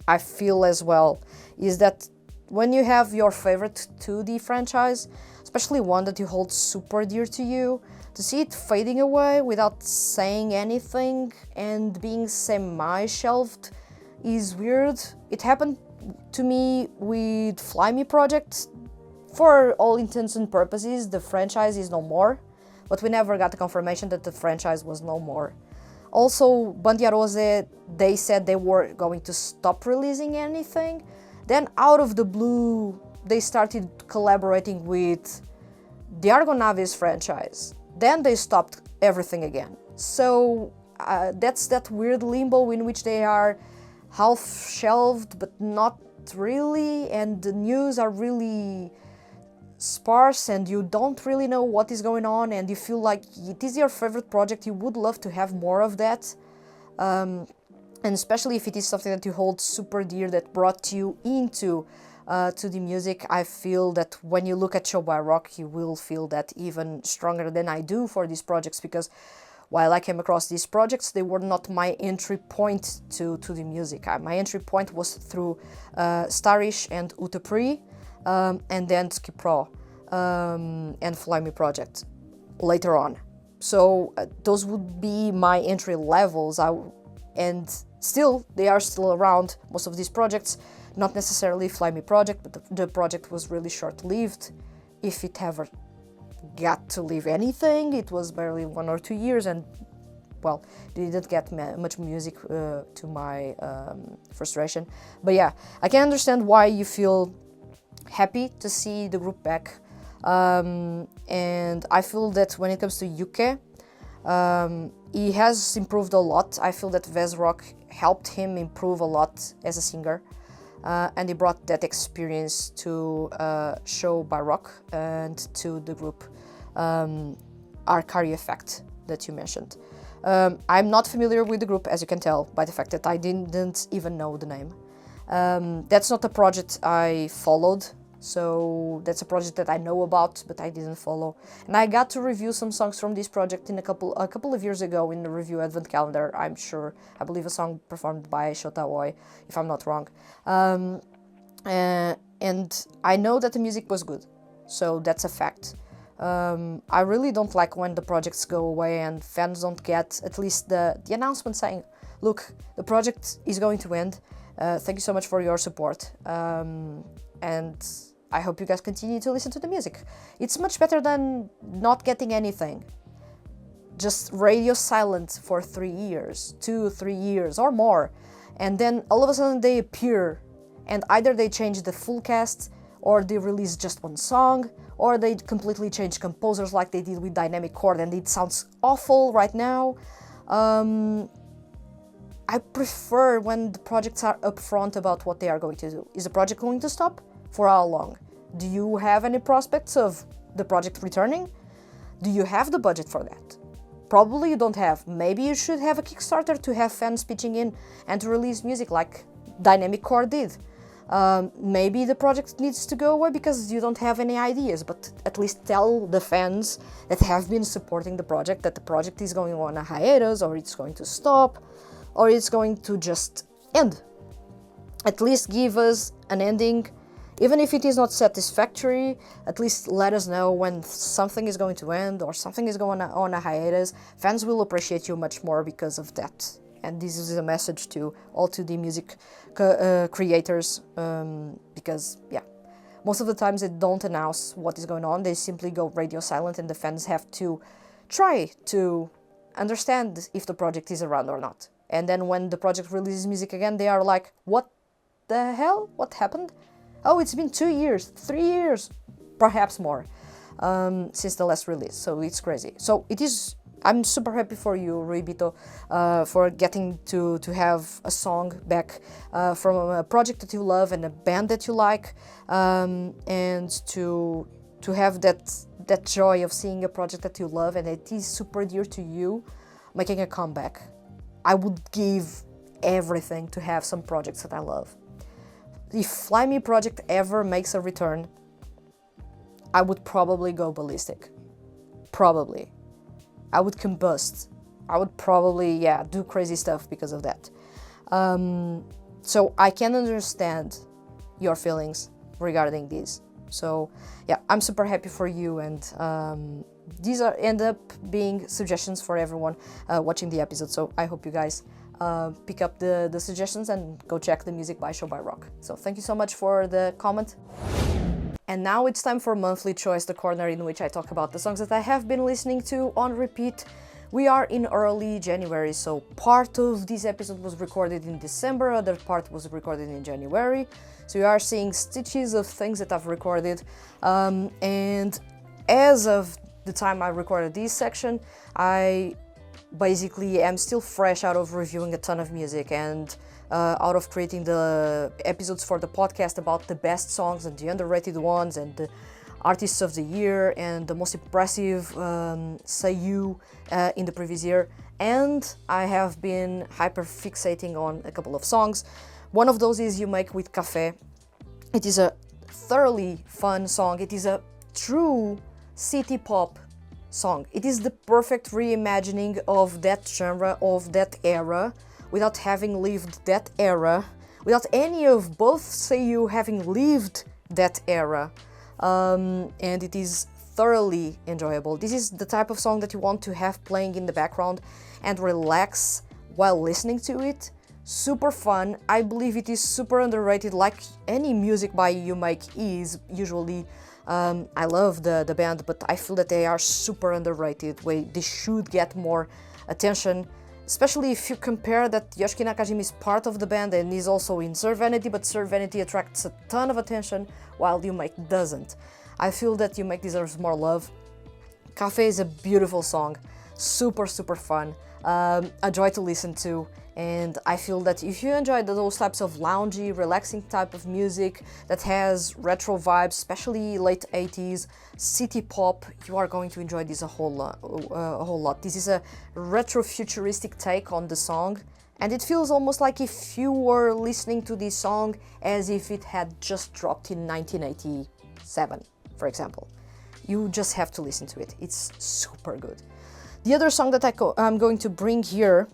I feel as well, is that when you have your favorite 2D franchise, especially one that you hold super dear to you, to see it fading away without saying anything and being semi-shelved is weird. It happened to me with Fly Me Project. For all intents and purposes, the franchise is no more, but we never got the confirmation that the franchise was no more. Also, Bandia Rose, they said they were going to stop releasing anything. Then out of the blue, they started collaborating with the Argonavis franchise. Then they stopped everything again. So that's that weird limbo in which they are half shelved, but not really, and the news are really sparse and you don't really know what is going on and you feel like it is your favorite project, you would love to have more of that. And especially if it is something that you hold super dear, that brought you into to the music. I feel that when you look at Show by Rock, you will feel that even stronger than I do for these projects, because while I came across these projects, they were not my entry point to the music. My entry point was through Starish and Utapri, and then Ski Pro and Fly Me Project later on. So those would be my entry levels, and still, they are still around, most of these projects. Not necessarily Fly Me Project, but the project was really short-lived. If it ever got to live anything, it was barely 1 or 2 years, and well, didn't get much music to my frustration. But yeah, I can understand why you feel happy to see the group back. And I feel that when it comes to Yuke, he has improved a lot. I feel that Vezrock helped him improve a lot as a singer. And he brought that experience to Show by Rock and to the group Arcadia Fact that you mentioned. I'm not familiar with the group, as you can tell by the fact that I didn't even know the name. That's not a project I followed, so that's a project that I know about, but I didn't follow. And I got to review some songs from this project in a couple of years ago in the review Advent Calendar, I'm sure. I believe a song performed by Shota Oi, if I'm not wrong. And I know that the music was good, so that's a fact. I really don't like when the projects go away and fans don't get at least the announcement saying, look, the project is going to end. Thank you so much for your support. And I hope you guys continue to listen to the music. It's much better than not getting anything. Just radio silent for 3 years, 2-3 years or more. And then all of a sudden they appear and either they change the full cast or they release just one song, or they completely change composers like they did with Dynamic Chord and it sounds awful right now. I I prefer when the projects are upfront about what they are going to do. Is the project going to stop? For how long? Do you have any prospects of the project returning? Do you have the budget for that? Probably you don't have. Maybe you should have a Kickstarter to have fans pitching in and to release music like Dynamic Core did. Maybe the project needs to go away because you don't have any ideas, but at least tell the fans that have been supporting the project that the project is going on a hiatus, or it's going to stop, or it's going to just end. At least give us an ending. Even if it is not satisfactory, at least let us know when something is going to end or something is going on a hiatus. Fans will appreciate you much more because of that. And this is a message to all 2D music creators, because, yeah, most of the times they don't announce what is going on. They simply go radio silent, and the fans have to try to understand if the project is around or not. And then when the project releases music again, they are like, what the hell? What happened? Oh, it's been 2 years, 3 years, perhaps more, since the last release. So it's crazy. So it is. I'm super happy for you, Ruibito, for getting to have a song back from a project that you love and a band that you like, and to have that joy of seeing a project that you love and it is super dear to you making a comeback. I would give everything to have some projects that I love. If Fly Me project ever makes a return, I would probably go ballistic. Probably. I would combust. I would probably, do crazy stuff because of that. So I can understand your feelings regarding this. So yeah, I'm super happy for you, and these end up being suggestions for everyone watching the episode. So I hope you guys pick up the suggestions and go check the music by Show by Rock. So thank you so much for the comment. And now it's time for Monthly Choice, the corner in which I talk about the songs that I have been listening to on repeat. We are in early January, so part of this episode was recorded in December, other part was recorded in January. So you are seeing stitches of things that I've recorded. And as of the time I recorded this section, I basically am still fresh out of reviewing a ton of music and out of creating the episodes for the podcast about the best songs and the underrated ones and the artists of the year and the most impressive seiyuu in the previous year. And I have been hyper fixating on a couple of songs. One of those is You Make with Café. It is a thoroughly fun song. It is a true city pop song. It is the perfect reimagining of that genre, of that era, without having lived that era, without any of both seiyuu having lived that era, and it is thoroughly enjoyable. This is the type of song that you want to have playing in the background and relax while listening to it. Super fun. I believe it is super underrated, like any music by You Make is usually. I love the band, but I feel that they are super underrated. They should get more attention. Especially if you compare that Yoshiki Nakajima is part of the band and is also in Sir Vanity, but Sir Vanity attracts a ton of attention while You Make doesn't. I feel that You Make deserves more love. Cafe is a beautiful song, super fun, a joy to listen to, and I feel that if you enjoy those types of loungy, relaxing type of music that has retro vibes, especially late 80s, city pop, you are going to enjoy this a whole lot. This is a retro-futuristic take on the song, and it feels almost like if you were listening to this song as if it had just dropped in 1987, for example. You just have to listen to it. It's super good. The other song that I'm going to bring here,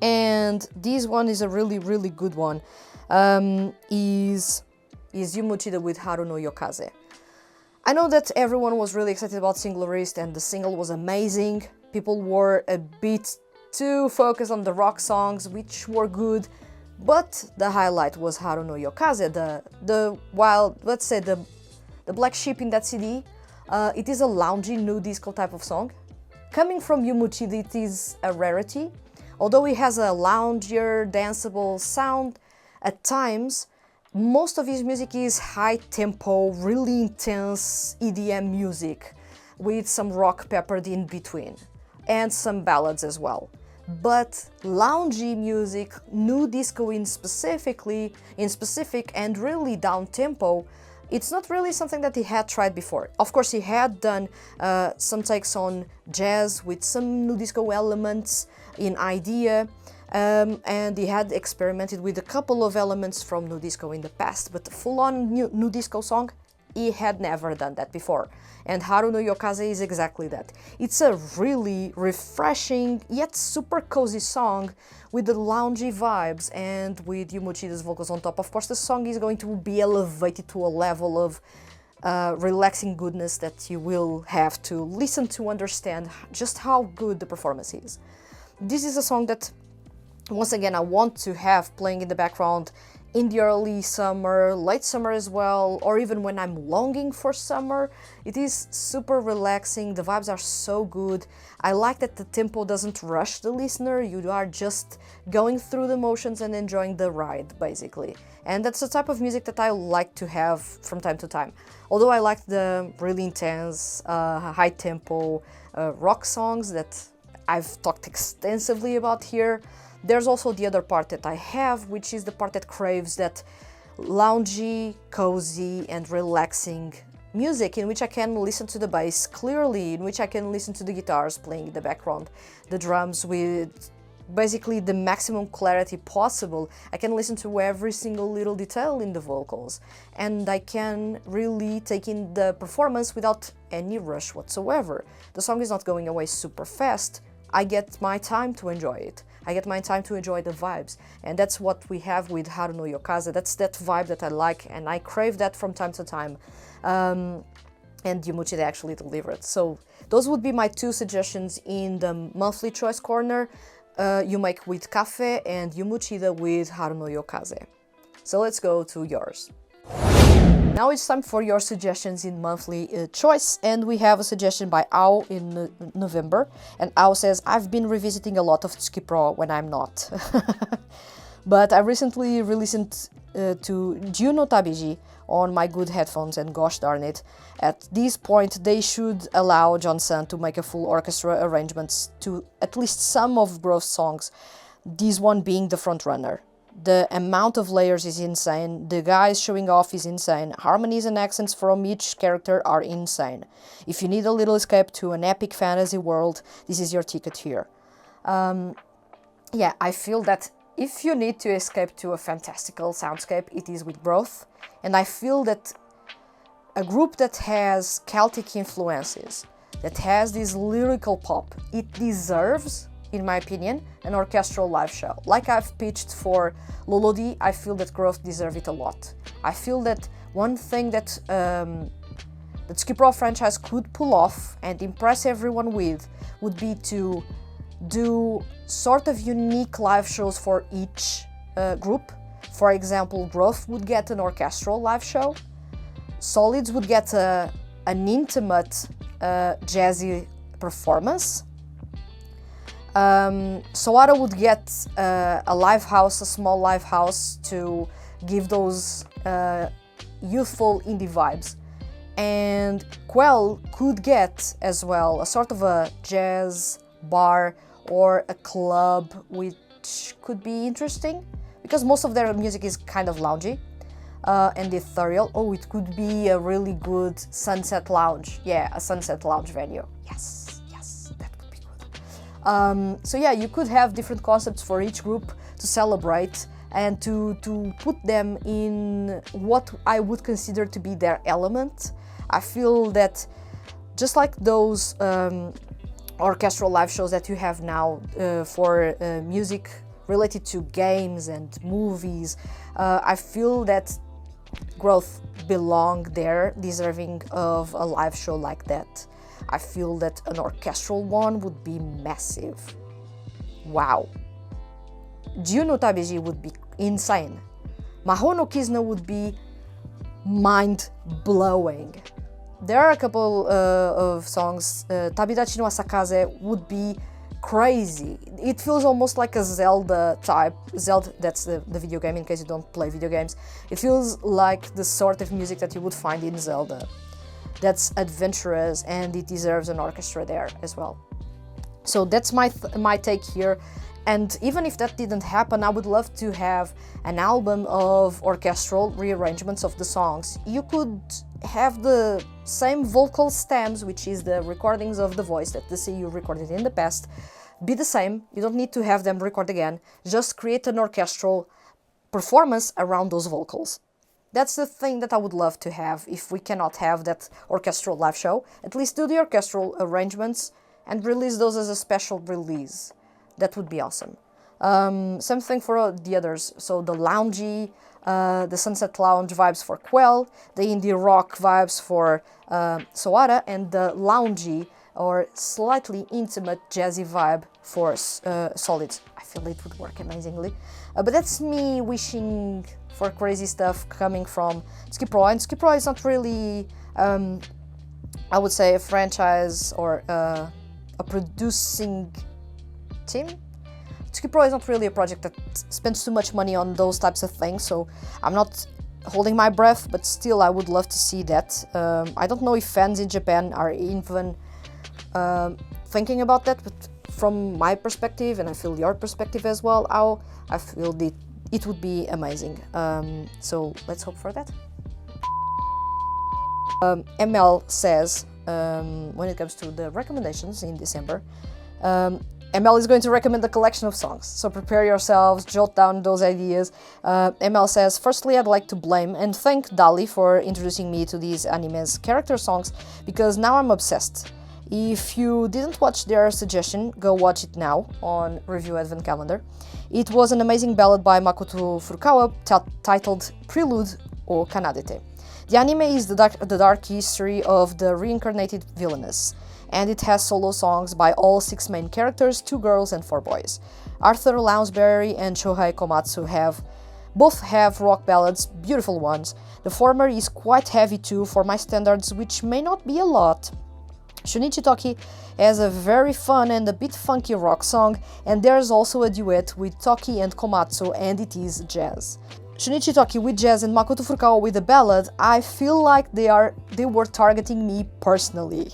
and this one is a really good one, is Yumuchida with Haru no Yokaze. I know that everyone was really excited about Singularist and the single was amazing. People were a bit too focused on the rock songs, which were good, but the highlight was Haru no Yokaze, let's say the black sheep in that CD. It is a loungy new disco type of song. Coming from Yumuchida, it is a rarity. Although it has a loungier, danceable sound, at times, most of his music is high-tempo, really intense EDM music, with some rock peppered in between, and some ballads as well. but loungy music, nu disco in specific and really down-tempo, it's not really something that he had tried before. Of course, he had done some takes on jazz with some nu disco elements in idea, and he had experimented with a couple of elements from nu disco in the past, but full-on nu disco song, he had never done that before. And Haru no Yokaze is exactly that. It's a really refreshing yet super cozy song with the loungy vibes and with Yu Mochida's vocals on top. Of course, the song is going to be elevated to a level of relaxing goodness that you will have to listen to understand just how good the performance is. This is a song that, once again, I want to have playing in the background in the early summer, late summer as well, or even when I'm longing for summer. It is super relaxing, the vibes are so good. I like that the tempo doesn't rush the listener, you are just going through the motions and enjoying the ride, basically. And that's the type of music that I like to have from time to time. Although I like the really intense, high tempo rock songs that I've talked extensively about here, there's also the other part that I have, which is the part that craves that loungy, cozy and relaxing music in which I can listen to the bass clearly, in which I can listen to the guitars playing in the background, the drums with basically the maximum clarity possible. I can listen to every single little detail in the vocals, and I can really take in the performance without any rush whatsoever. The song is not going away super fast. I get my time to enjoy it. I get my time to enjoy the vibes, and that's what we have with Haru no Yokaze. That's that vibe that I like, and I crave that from time to time. And Yu Mochida actually delivered. So those would be my two suggestions in the monthly choice corner. You make with Cafe and Yu Mochida with Haru no Yokaze. So let's go to yours. Now it's time for your suggestions in monthly choice, and we have a suggestion by Ao in November, and Ao says, I've been revisiting a lot of Tsuki Pro when I'm not. But I recently re-listened to Juno Tabiji on my good headphones, and gosh darn it, at this point they should allow John-san to make a full orchestra arrangements to at least some of Grove's songs, this one being the front runner. The amount of layers is insane, the guys showing off is insane, harmonies and accents from each character are insane. If you need a little escape to an epic fantasy world, this is your ticket here. Yeah, I feel that if you need to escape to a fantastical soundscape, it is with Growth, and I feel that a group that has Celtic influences, that has this lyrical pop, it deserves, in my opinion, an orchestral live show. Like I've pitched for Lolodi, I feel that Growth deserve it a lot. I feel that one thing that the Tsuki Pro franchise could pull off and impress everyone with would be to do sort of unique live shows for each group. For example, Growth would get an orchestral live show, Solids would get an intimate jazzy performance, Sawara would get a live house, a small live house to give those youthful indie vibes, and Quell could get as well a sort of a jazz bar or a club, which could be interesting because most of their music is kind of loungy and ethereal. Oh, it could be a really good sunset lounge. Yeah, a sunset lounge venue. Yes, that would be good. So yeah, you could have different concepts for each group to celebrate and to put them in what I would consider to be their element. I feel that just like those orchestral live shows that you have now for music related to games and movies, I feel that Growth belong there, deserving of a live show like that. I feel that an orchestral one would be massive. Wow. Juno Tabeji would be insane. Mahou no Kizuna would be mind-blowing. There are a couple of songs. Tabidachi no Asakaze would be crazy. It feels almost like a Zelda type. Zelda, that's the video game in case you don't play video games. It feels like the sort of music that you would find in Zelda. That's adventurous and it deserves an orchestra there as well. So that's my take here. And even if that didn't happen, I would love to have an album of orchestral rearrangements of the songs. You could have the same vocal stems, which is the recordings of the voice that the seiyuu recorded in the past, be the same. You don't need to have them record again. Just create an orchestral performance around those vocals. That's the thing that I would love to have if we cannot have that orchestral live show. At least do the orchestral arrangements and release those as a special release. That would be awesome. Same thing for the others. So the loungy, the sunset lounge vibes for Quell, the indie rock vibes for Soara, and the loungy or slightly intimate jazzy vibe for Solids. I feel it would work amazingly. But that's me wishing for crazy stuff coming from Tsuki Pro. And Tsuki Pro is not really, I would say, a franchise or a producing team. Tsuki Pro is not really a project that spends too much money on those types of things, so I'm not holding my breath, but still I would love to see that. I don't know if fans in Japan are even thinking about that, but from my perspective, and I feel your perspective as well, I feel that it would be amazing. So let's hope for that. ML says, when it comes to the recommendations in December, ML is going to recommend a collection of songs, so prepare yourselves, jot down those ideas. ML says, firstly, I'd like to blame and thank Dali for introducing me to these anime's character songs, because now I'm obsessed. If you didn't watch their suggestion, go watch it now on Review Advent Calendar. It was an amazing ballad by Makoto Furukawa titled Prelude o Kanadete. The anime is the dark history of the reincarnated villainess, and it has solo songs by all 6 main characters, 2 girls and 4 boys. Arthur Lounsbury and Shohei Komatsu both have rock ballads, beautiful ones. The former is quite heavy too for my standards, which may not be a lot. Shunichi Toki has a very fun and a bit funky rock song, and there's also a duet with Toki and Komatsu, and it is jazz. Shunichi Toki with jazz and Makoto Furukawa with a ballad, I feel like they were targeting me personally.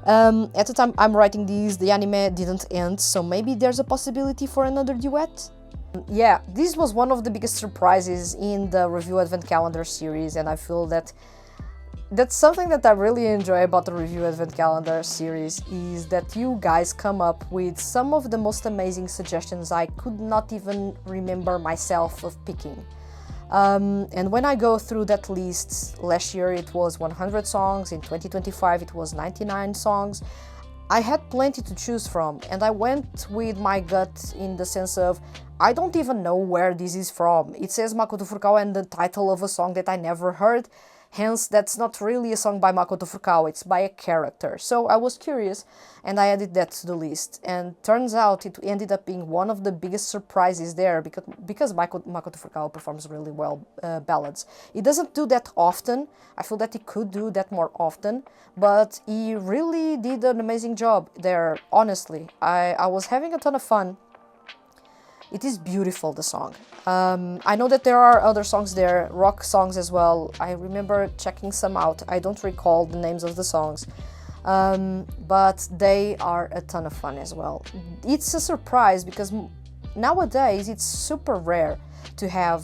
At the time I'm writing these, the anime didn't end, so maybe there's a possibility for another duet? Yeah, this was one of the biggest surprises in the Review Advent Calendar series, and I feel that that's something that I really enjoy about the Review Advent Calendar series, is that you guys come up with some of the most amazing suggestions I could not even remember myself of picking. And when I go through that list, last year it was 100 songs, in 2025 it was 99 songs. I had plenty to choose from, and I went with my gut in the sense of, I don't even know where this is from. It says Makoto Furukawa and the title of a song that I never heard. Hence, that's not really a song by Makoto Furukawa, it's by a character. So I was curious, and I added that to the list. And turns out it ended up being one of the biggest surprises there, because Makoto Furukawa performs really well ballads. He doesn't do that often. I feel that he could do that more often, but he really did an amazing job there, honestly. I was having a ton of fun. It is beautiful, the song. I know that there are other songs there, rock songs as well. I remember checking some out. I don't recall the names of the songs, but they are a ton of fun as well. It's a surprise because nowadays it's super rare to have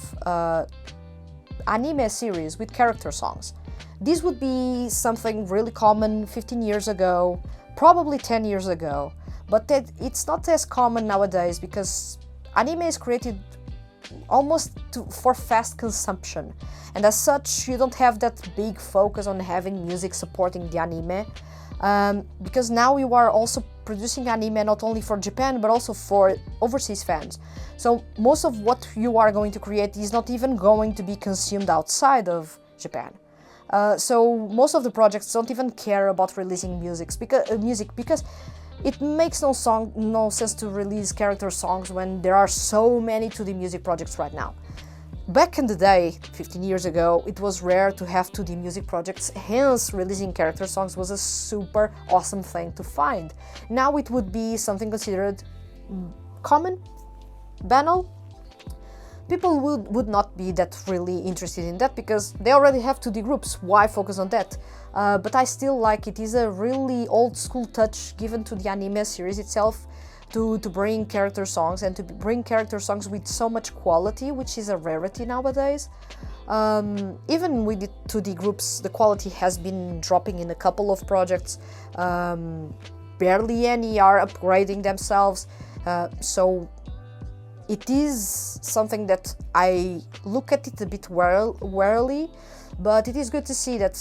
anime series with character songs. This would be something really common 15 years ago, probably 10 years ago, but it's not as common nowadays because anime is created almost for fast consumption, and as such you don't have that big focus on having music supporting the anime, because now you are also producing anime not only for Japan but also for overseas fans. So most of what you are going to create is not even going to be consumed outside of Japan. So most of the projects don't even care about releasing music because it makes no sense to release character songs when there are so many 2D music projects right now. Back in the day, 15 years ago, it was rare to have 2D music projects, hence releasing character songs was a super awesome thing to find. Now it would be something considered common, banal. people would not be that really interested in that because they already have 2D groups. Why focus on that? But I still like it is a really old school touch given to the anime series itself to bring character songs and to bring character songs with so much quality, which is a rarity nowadays. Even with the 2D groups, the quality has been dropping in a couple of projects. Barely any are upgrading themselves. So it is something that I look at it a bit warily, but it is good to see that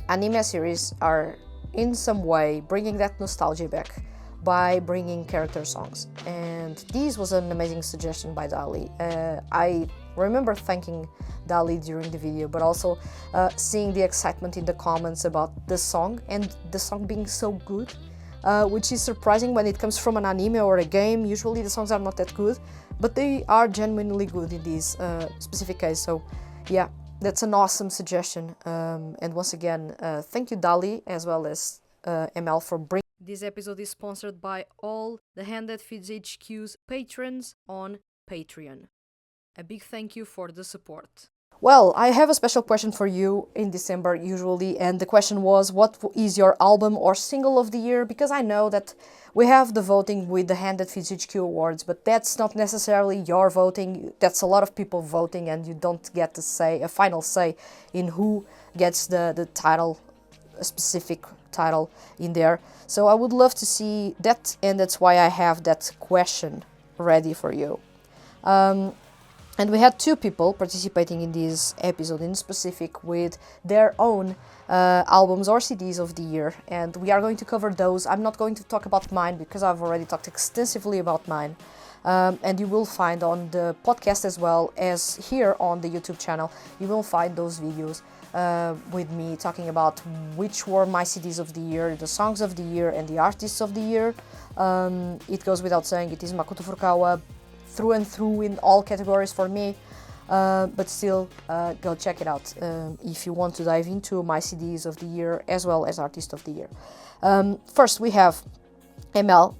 anime series are in some way bringing that nostalgia back by bringing character songs. And this was an amazing suggestion by Dali. I remember thanking Dali during the video, but also seeing the excitement in the comments about the song and the song being so good. Which is surprising when it comes from an anime or a game. Usually the songs are not that good, but they are genuinely good in this specific case. So yeah, that's an awesome suggestion. And once again, thank you Dali as well as ML for bringing. This episode is sponsored by all the Hand That Feeds HQ's patrons on Patreon. A big thank you for the support. Well, I have a special question for you in December usually, and the question was, what is your album or single of the year? Because I know that we have the voting with the Hand That Feeds HQ awards, but that's not necessarily your voting. That's a lot of people voting, and you don't get to say a final say in who gets the title, a specific title in there. So I would love to see that, and that's why I have that question ready for you. And we had 2 people participating in this episode in specific with their own albums or CDs of the year, and we are going to cover those. I'm not going to talk about mine because I've already talked extensively about mine, and you will find on the podcast as well as here on the YouTube channel, you will find those videos with me talking about which were my CDs of the year, the songs of the year, and the artists of the year. It goes without saying, it is Makoto Furukawa through and through in all categories for me, but still go check it out if you want to dive into my CDs of the year as well as artist of the year. First we have ML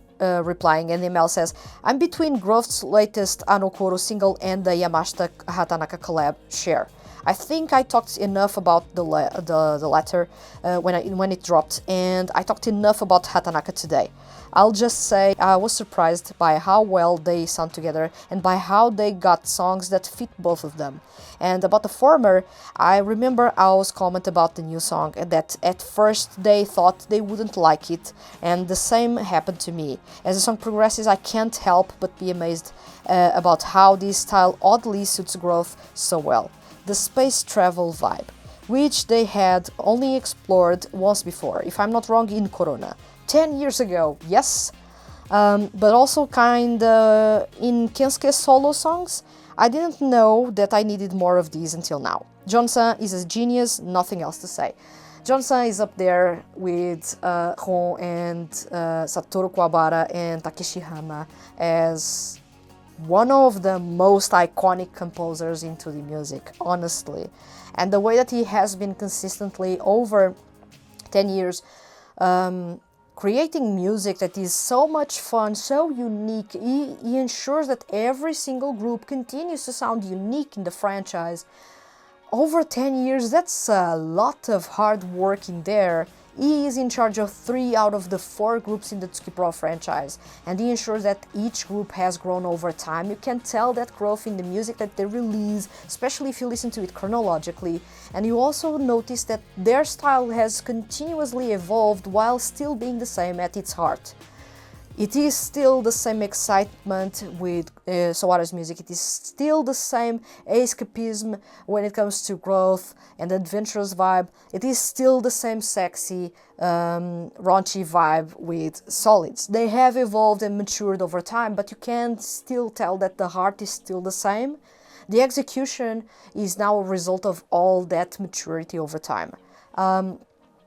replying, and ML says, I'm between Growth's latest Anokoro single and the Yamashita Hatanaka collab, Share. I think I talked enough about the latter when it dropped, and I talked enough about Hatanaka today. I'll just say I was surprised by how well they sound together and by how they got songs that fit both of them. And about the former, I remember Ao's comment about the new song, that at first they thought they wouldn't like it, and the same happened to me. As the song progresses, I can't help but be amazed about how this style oddly suits Growth so well. The space travel vibe, which they had only explored once before, if I'm not wrong, in Corona. 10 years ago, yes, but also kinda in Kensuke's solo songs. I didn't know that I needed more of these until now. Johnson is a genius, nothing else to say. Johnson is up there with Hon and Satoru Kuwabara and Takeshi Hama as one of the most iconic composers into the music, honestly. And the way that he has been consistently over 10 years creating music that is so much fun, so unique. He ensures that every single group continues to sound unique in the franchise. Over 10 years, that's a lot of hard work in there. He is in charge of 3 out of the 4 groups in the Tsuki Pro franchise, and he ensures that each group has grown over time. You can tell that growth in the music that they release, especially if you listen to it chronologically, and you also notice that their style has continuously evolved while still being the same at its heart. It is still the same excitement with Sawara's music, it is still the same escapism when it comes to growth and adventurous vibe, it is still the same sexy, raunchy vibe with Solids. They have evolved and matured over time, but you can still tell that the heart is still the same. The execution is now a result of all that maturity over time. And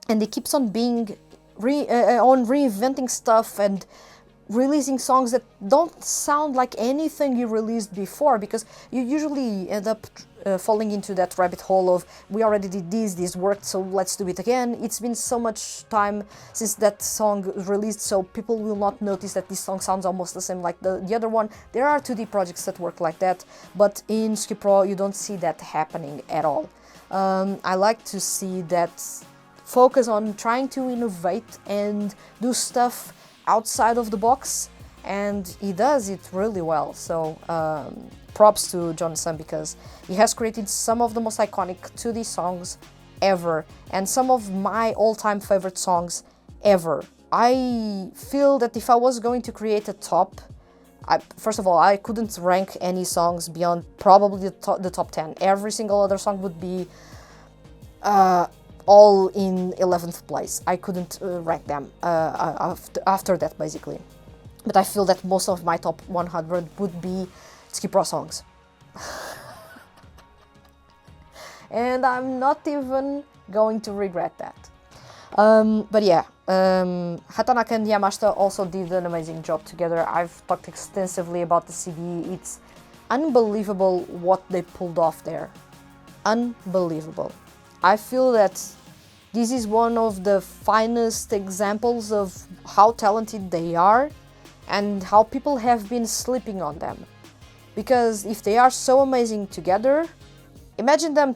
it keeps on being, reinventing stuff and releasing songs that don't sound like anything you released before, because you usually end up falling into that rabbit hole of we already did this worked, so let's do it again. It's been so much time since that song released, so people will not notice that this song sounds almost the same like the other one. There are 2D projects that work like that, but in Skipro you don't see that happening at all. I like to see that focus on trying to innovate and do stuff outside of the box, and he does it really well. So props to John-san, because he has created some of the most iconic 2D songs ever and some of my all-time favorite songs ever. I feel that if I was going to create a top, first of all, I couldn't rank any songs beyond probably the top 10. Every single other song would be all in 11th place. I couldn't rank them after that, basically. But I feel that most of my top 100 would be Skipro songs. And I'm not even going to regret that. But yeah, Hatanaka and Yamashita also did an amazing job together. I've talked extensively about the CD. It's unbelievable what they pulled off there. Unbelievable. I feel that this is one of the finest examples of how talented they are and how people have been sleeping on them. Because if they are so amazing together, imagine them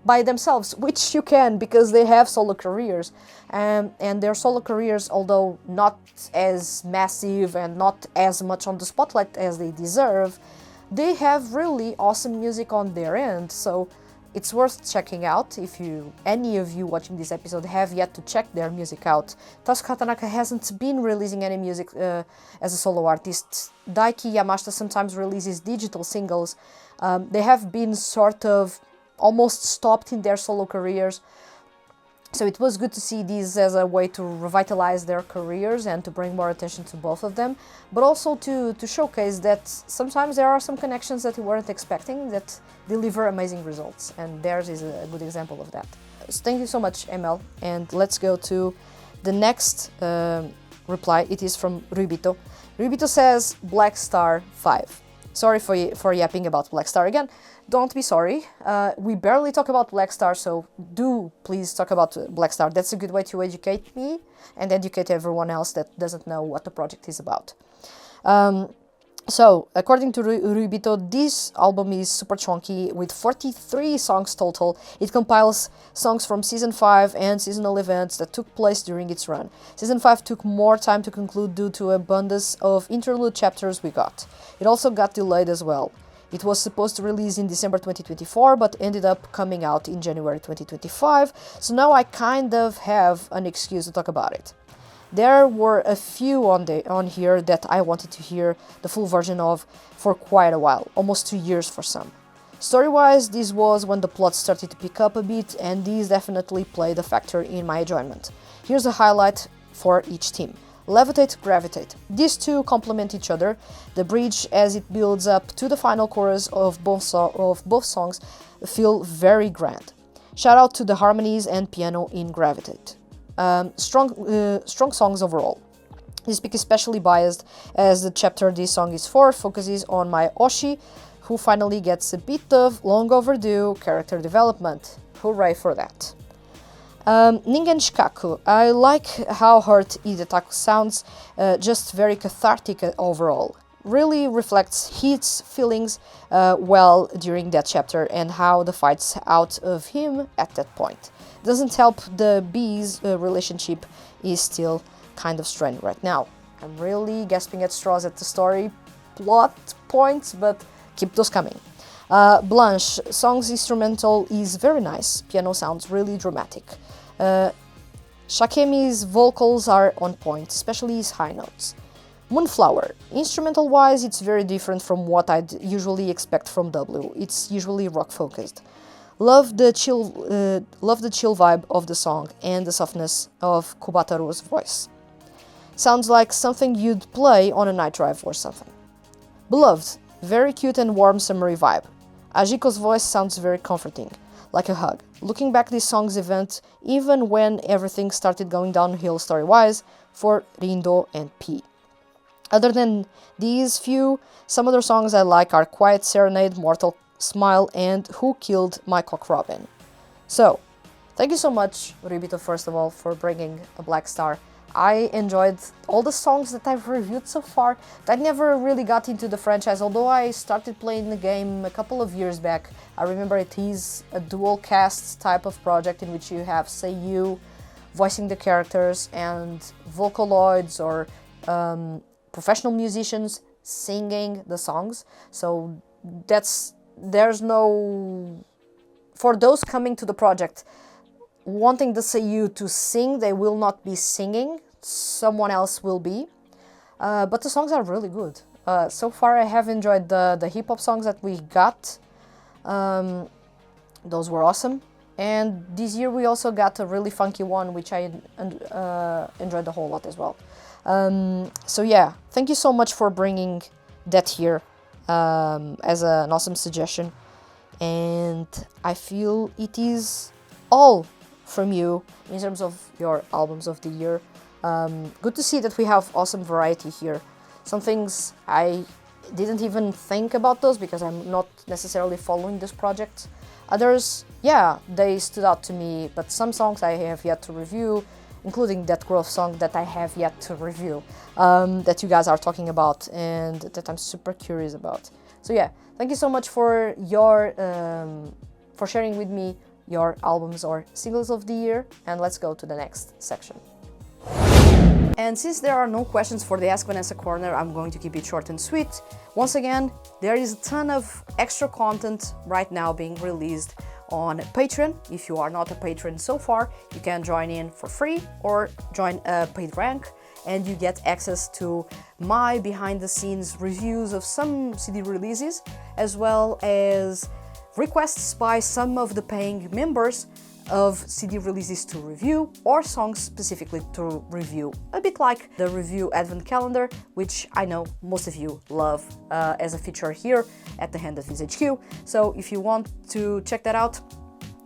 by themselves, which you can because they have solo careers. And their solo careers, although not as massive and not as much on the spotlight as they deserve, they have really awesome music on their end. So it's worth checking out if any of you watching this episode have yet to check their music out. Tasuku Hatanaka hasn't been releasing any music as a solo artist. Daiki Yamashita sometimes releases digital singles. They have been sort of almost stopped in their solo careers. So it was good to see these as a way to revitalize their careers and to bring more attention to both of them, but also to showcase that sometimes there are some connections that you weren't expecting that deliver amazing results, and theirs is a good example of that. So thank you so much, ML, and let's go to the next reply. It is from Rubito. Rubito says Black Star 5. Sorry for yapping about Black Star again. Don't be sorry. We barely talk about Black Star, so do please talk about Black Star. That's a good way to educate me and educate everyone else that doesn't know what the project is about. So, according to Rubito, this album is super chunky with 43 songs total. It compiles songs from Season 5 and seasonal events that took place during its run. Season 5 took more time to conclude due to abundance of interlude chapters we got. It also got delayed as well. It was supposed to release in December 2024, but ended up coming out in January 2025, so now I kind of have an excuse to talk about it. There were a few on here that I wanted to hear the full version of for quite a while, almost 2 years for some. Story-wise, this was when the plot started to pick up a bit, and these definitely played a factor in my enjoyment. Here's a highlight for each team. Levitate, Gravitate. These two complement each other. The bridge, as it builds up to the final chorus of both songs, feel very grand. Shout out to the harmonies and piano in Gravitate. Strong songs overall. This pick is especially biased as the chapter this song is for focuses on my Oshi, who finally gets a bit of long overdue character development. Hooray for that. Ningen Shikaku. I like how hurt Hidetaku sounds, just very cathartic overall. Really reflects his feelings well during that chapter and how the fight's out of him at that point. Doesn't help the B's relationship is still kind of strained right now. I'm really gasping at straws at the story plot points, but keep those coming. Blanche, song's instrumental is very nice. Piano sounds really dramatic. Shakemi's vocals are on point, especially his high notes. Moonflower, instrumental-wise, it's very different from what I'd usually expect from W. It's usually rock-focused. Love the chill vibe of the song and the softness of Kubataru's voice. Sounds like something you'd play on a night drive or something. Beloved, very cute and warm summery vibe. Ajiko's voice sounds very comforting, like a hug. Looking back this song's event, even when everything started going downhill story-wise, for Rindo and P. Other than these few, some other songs I like are Quiet Serenade, Mortal Smile, and Who Killed My Cock Robin. So, thank you so much, Ribito, first of all, for bringing a Black Star. I enjoyed all the songs that I've reviewed so far. I never really got into the franchise, although I started playing the game a couple of years back. I remember it is a dual cast type of project in which you have seiyuu voicing the characters and vocaloids or professional musicians singing the songs. So there's no... For those coming to the project wanting the seiyuu to sing, they will not be singing, someone else will be. But the songs are really good. So far I have enjoyed the hip-hop songs that we got. Those were awesome. And this year we also got a really funky one, which I enjoyed a whole lot as well. So yeah, thank you so much for bringing that here as an awesome suggestion. And I feel it is all from you in terms of your albums of the year. Good to see that we have awesome variety here. Some things I didn't even think about those because I'm not necessarily following this project. Others, yeah, they stood out to me, but some songs I have yet to review, including that growth song that I have yet to review, that you guys are talking about and that I'm super curious about. So yeah, thank you so much for your for sharing with me your albums or singles of the year, and let's go to the next section. And since there are no questions for the Ask Vanessa corner, I'm going to keep it short and sweet. Once again, there is a ton of extra content right now being released on Patreon. If you are not a patron so far, you can join in for free or join a paid rank, and you get access to my behind-the-scenes reviews of some CD releases, as well as requests by some of the paying members of CD releases to review or songs specifically to review. A bit like the review advent calendar, which I know most of you love as a feature here at the Hand of THTFHQ. So if you want to check that out,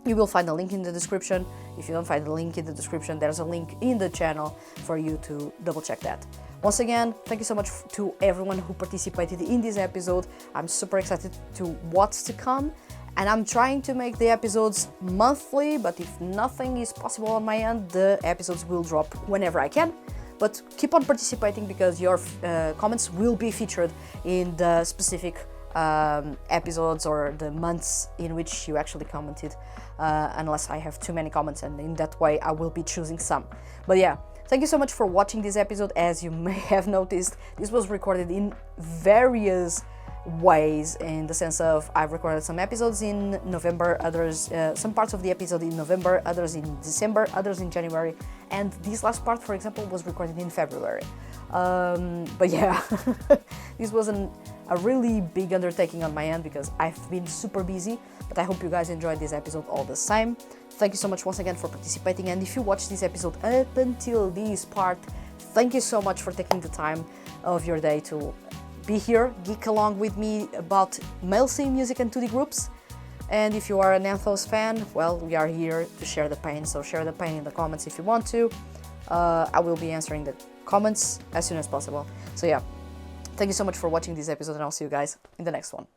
you will find a link in the description. If you don't find the link in the description, there's a link in the channel for you to double check that. Once again, thank you so much to everyone who participated in this episode. I'm super excited to what's to come. And I'm trying to make the episodes monthly, but if nothing is possible on my end, the episodes will drop whenever I can. But keep on participating because your comments will be featured in the specific episodes or the months in which you actually commented, unless I have too many comments, and in that way I will be choosing some. But yeah, thank you so much for watching this episode. As you may have noticed, this was recorded in various ways, in the sense of I've recorded some episodes in November, others, some parts of the episode in November, others in December, others in January, and this last part, for example, was recorded in February. But yeah, this was a really big undertaking on my end because I've been super busy, but I hope you guys enjoyed this episode all the same. Thank you so much once again for participating, and if you watched this episode up until this part, thank you so much for taking the time of your day to be here, geek along with me about male scene music and 2D groups. And if you are an Anthos fan, well, we are here to share the pain, so share the pain in the comments if you want to. I will be answering the comments as soon as possible. So yeah, thank you so much for watching this episode, and I'll see you guys in the next one.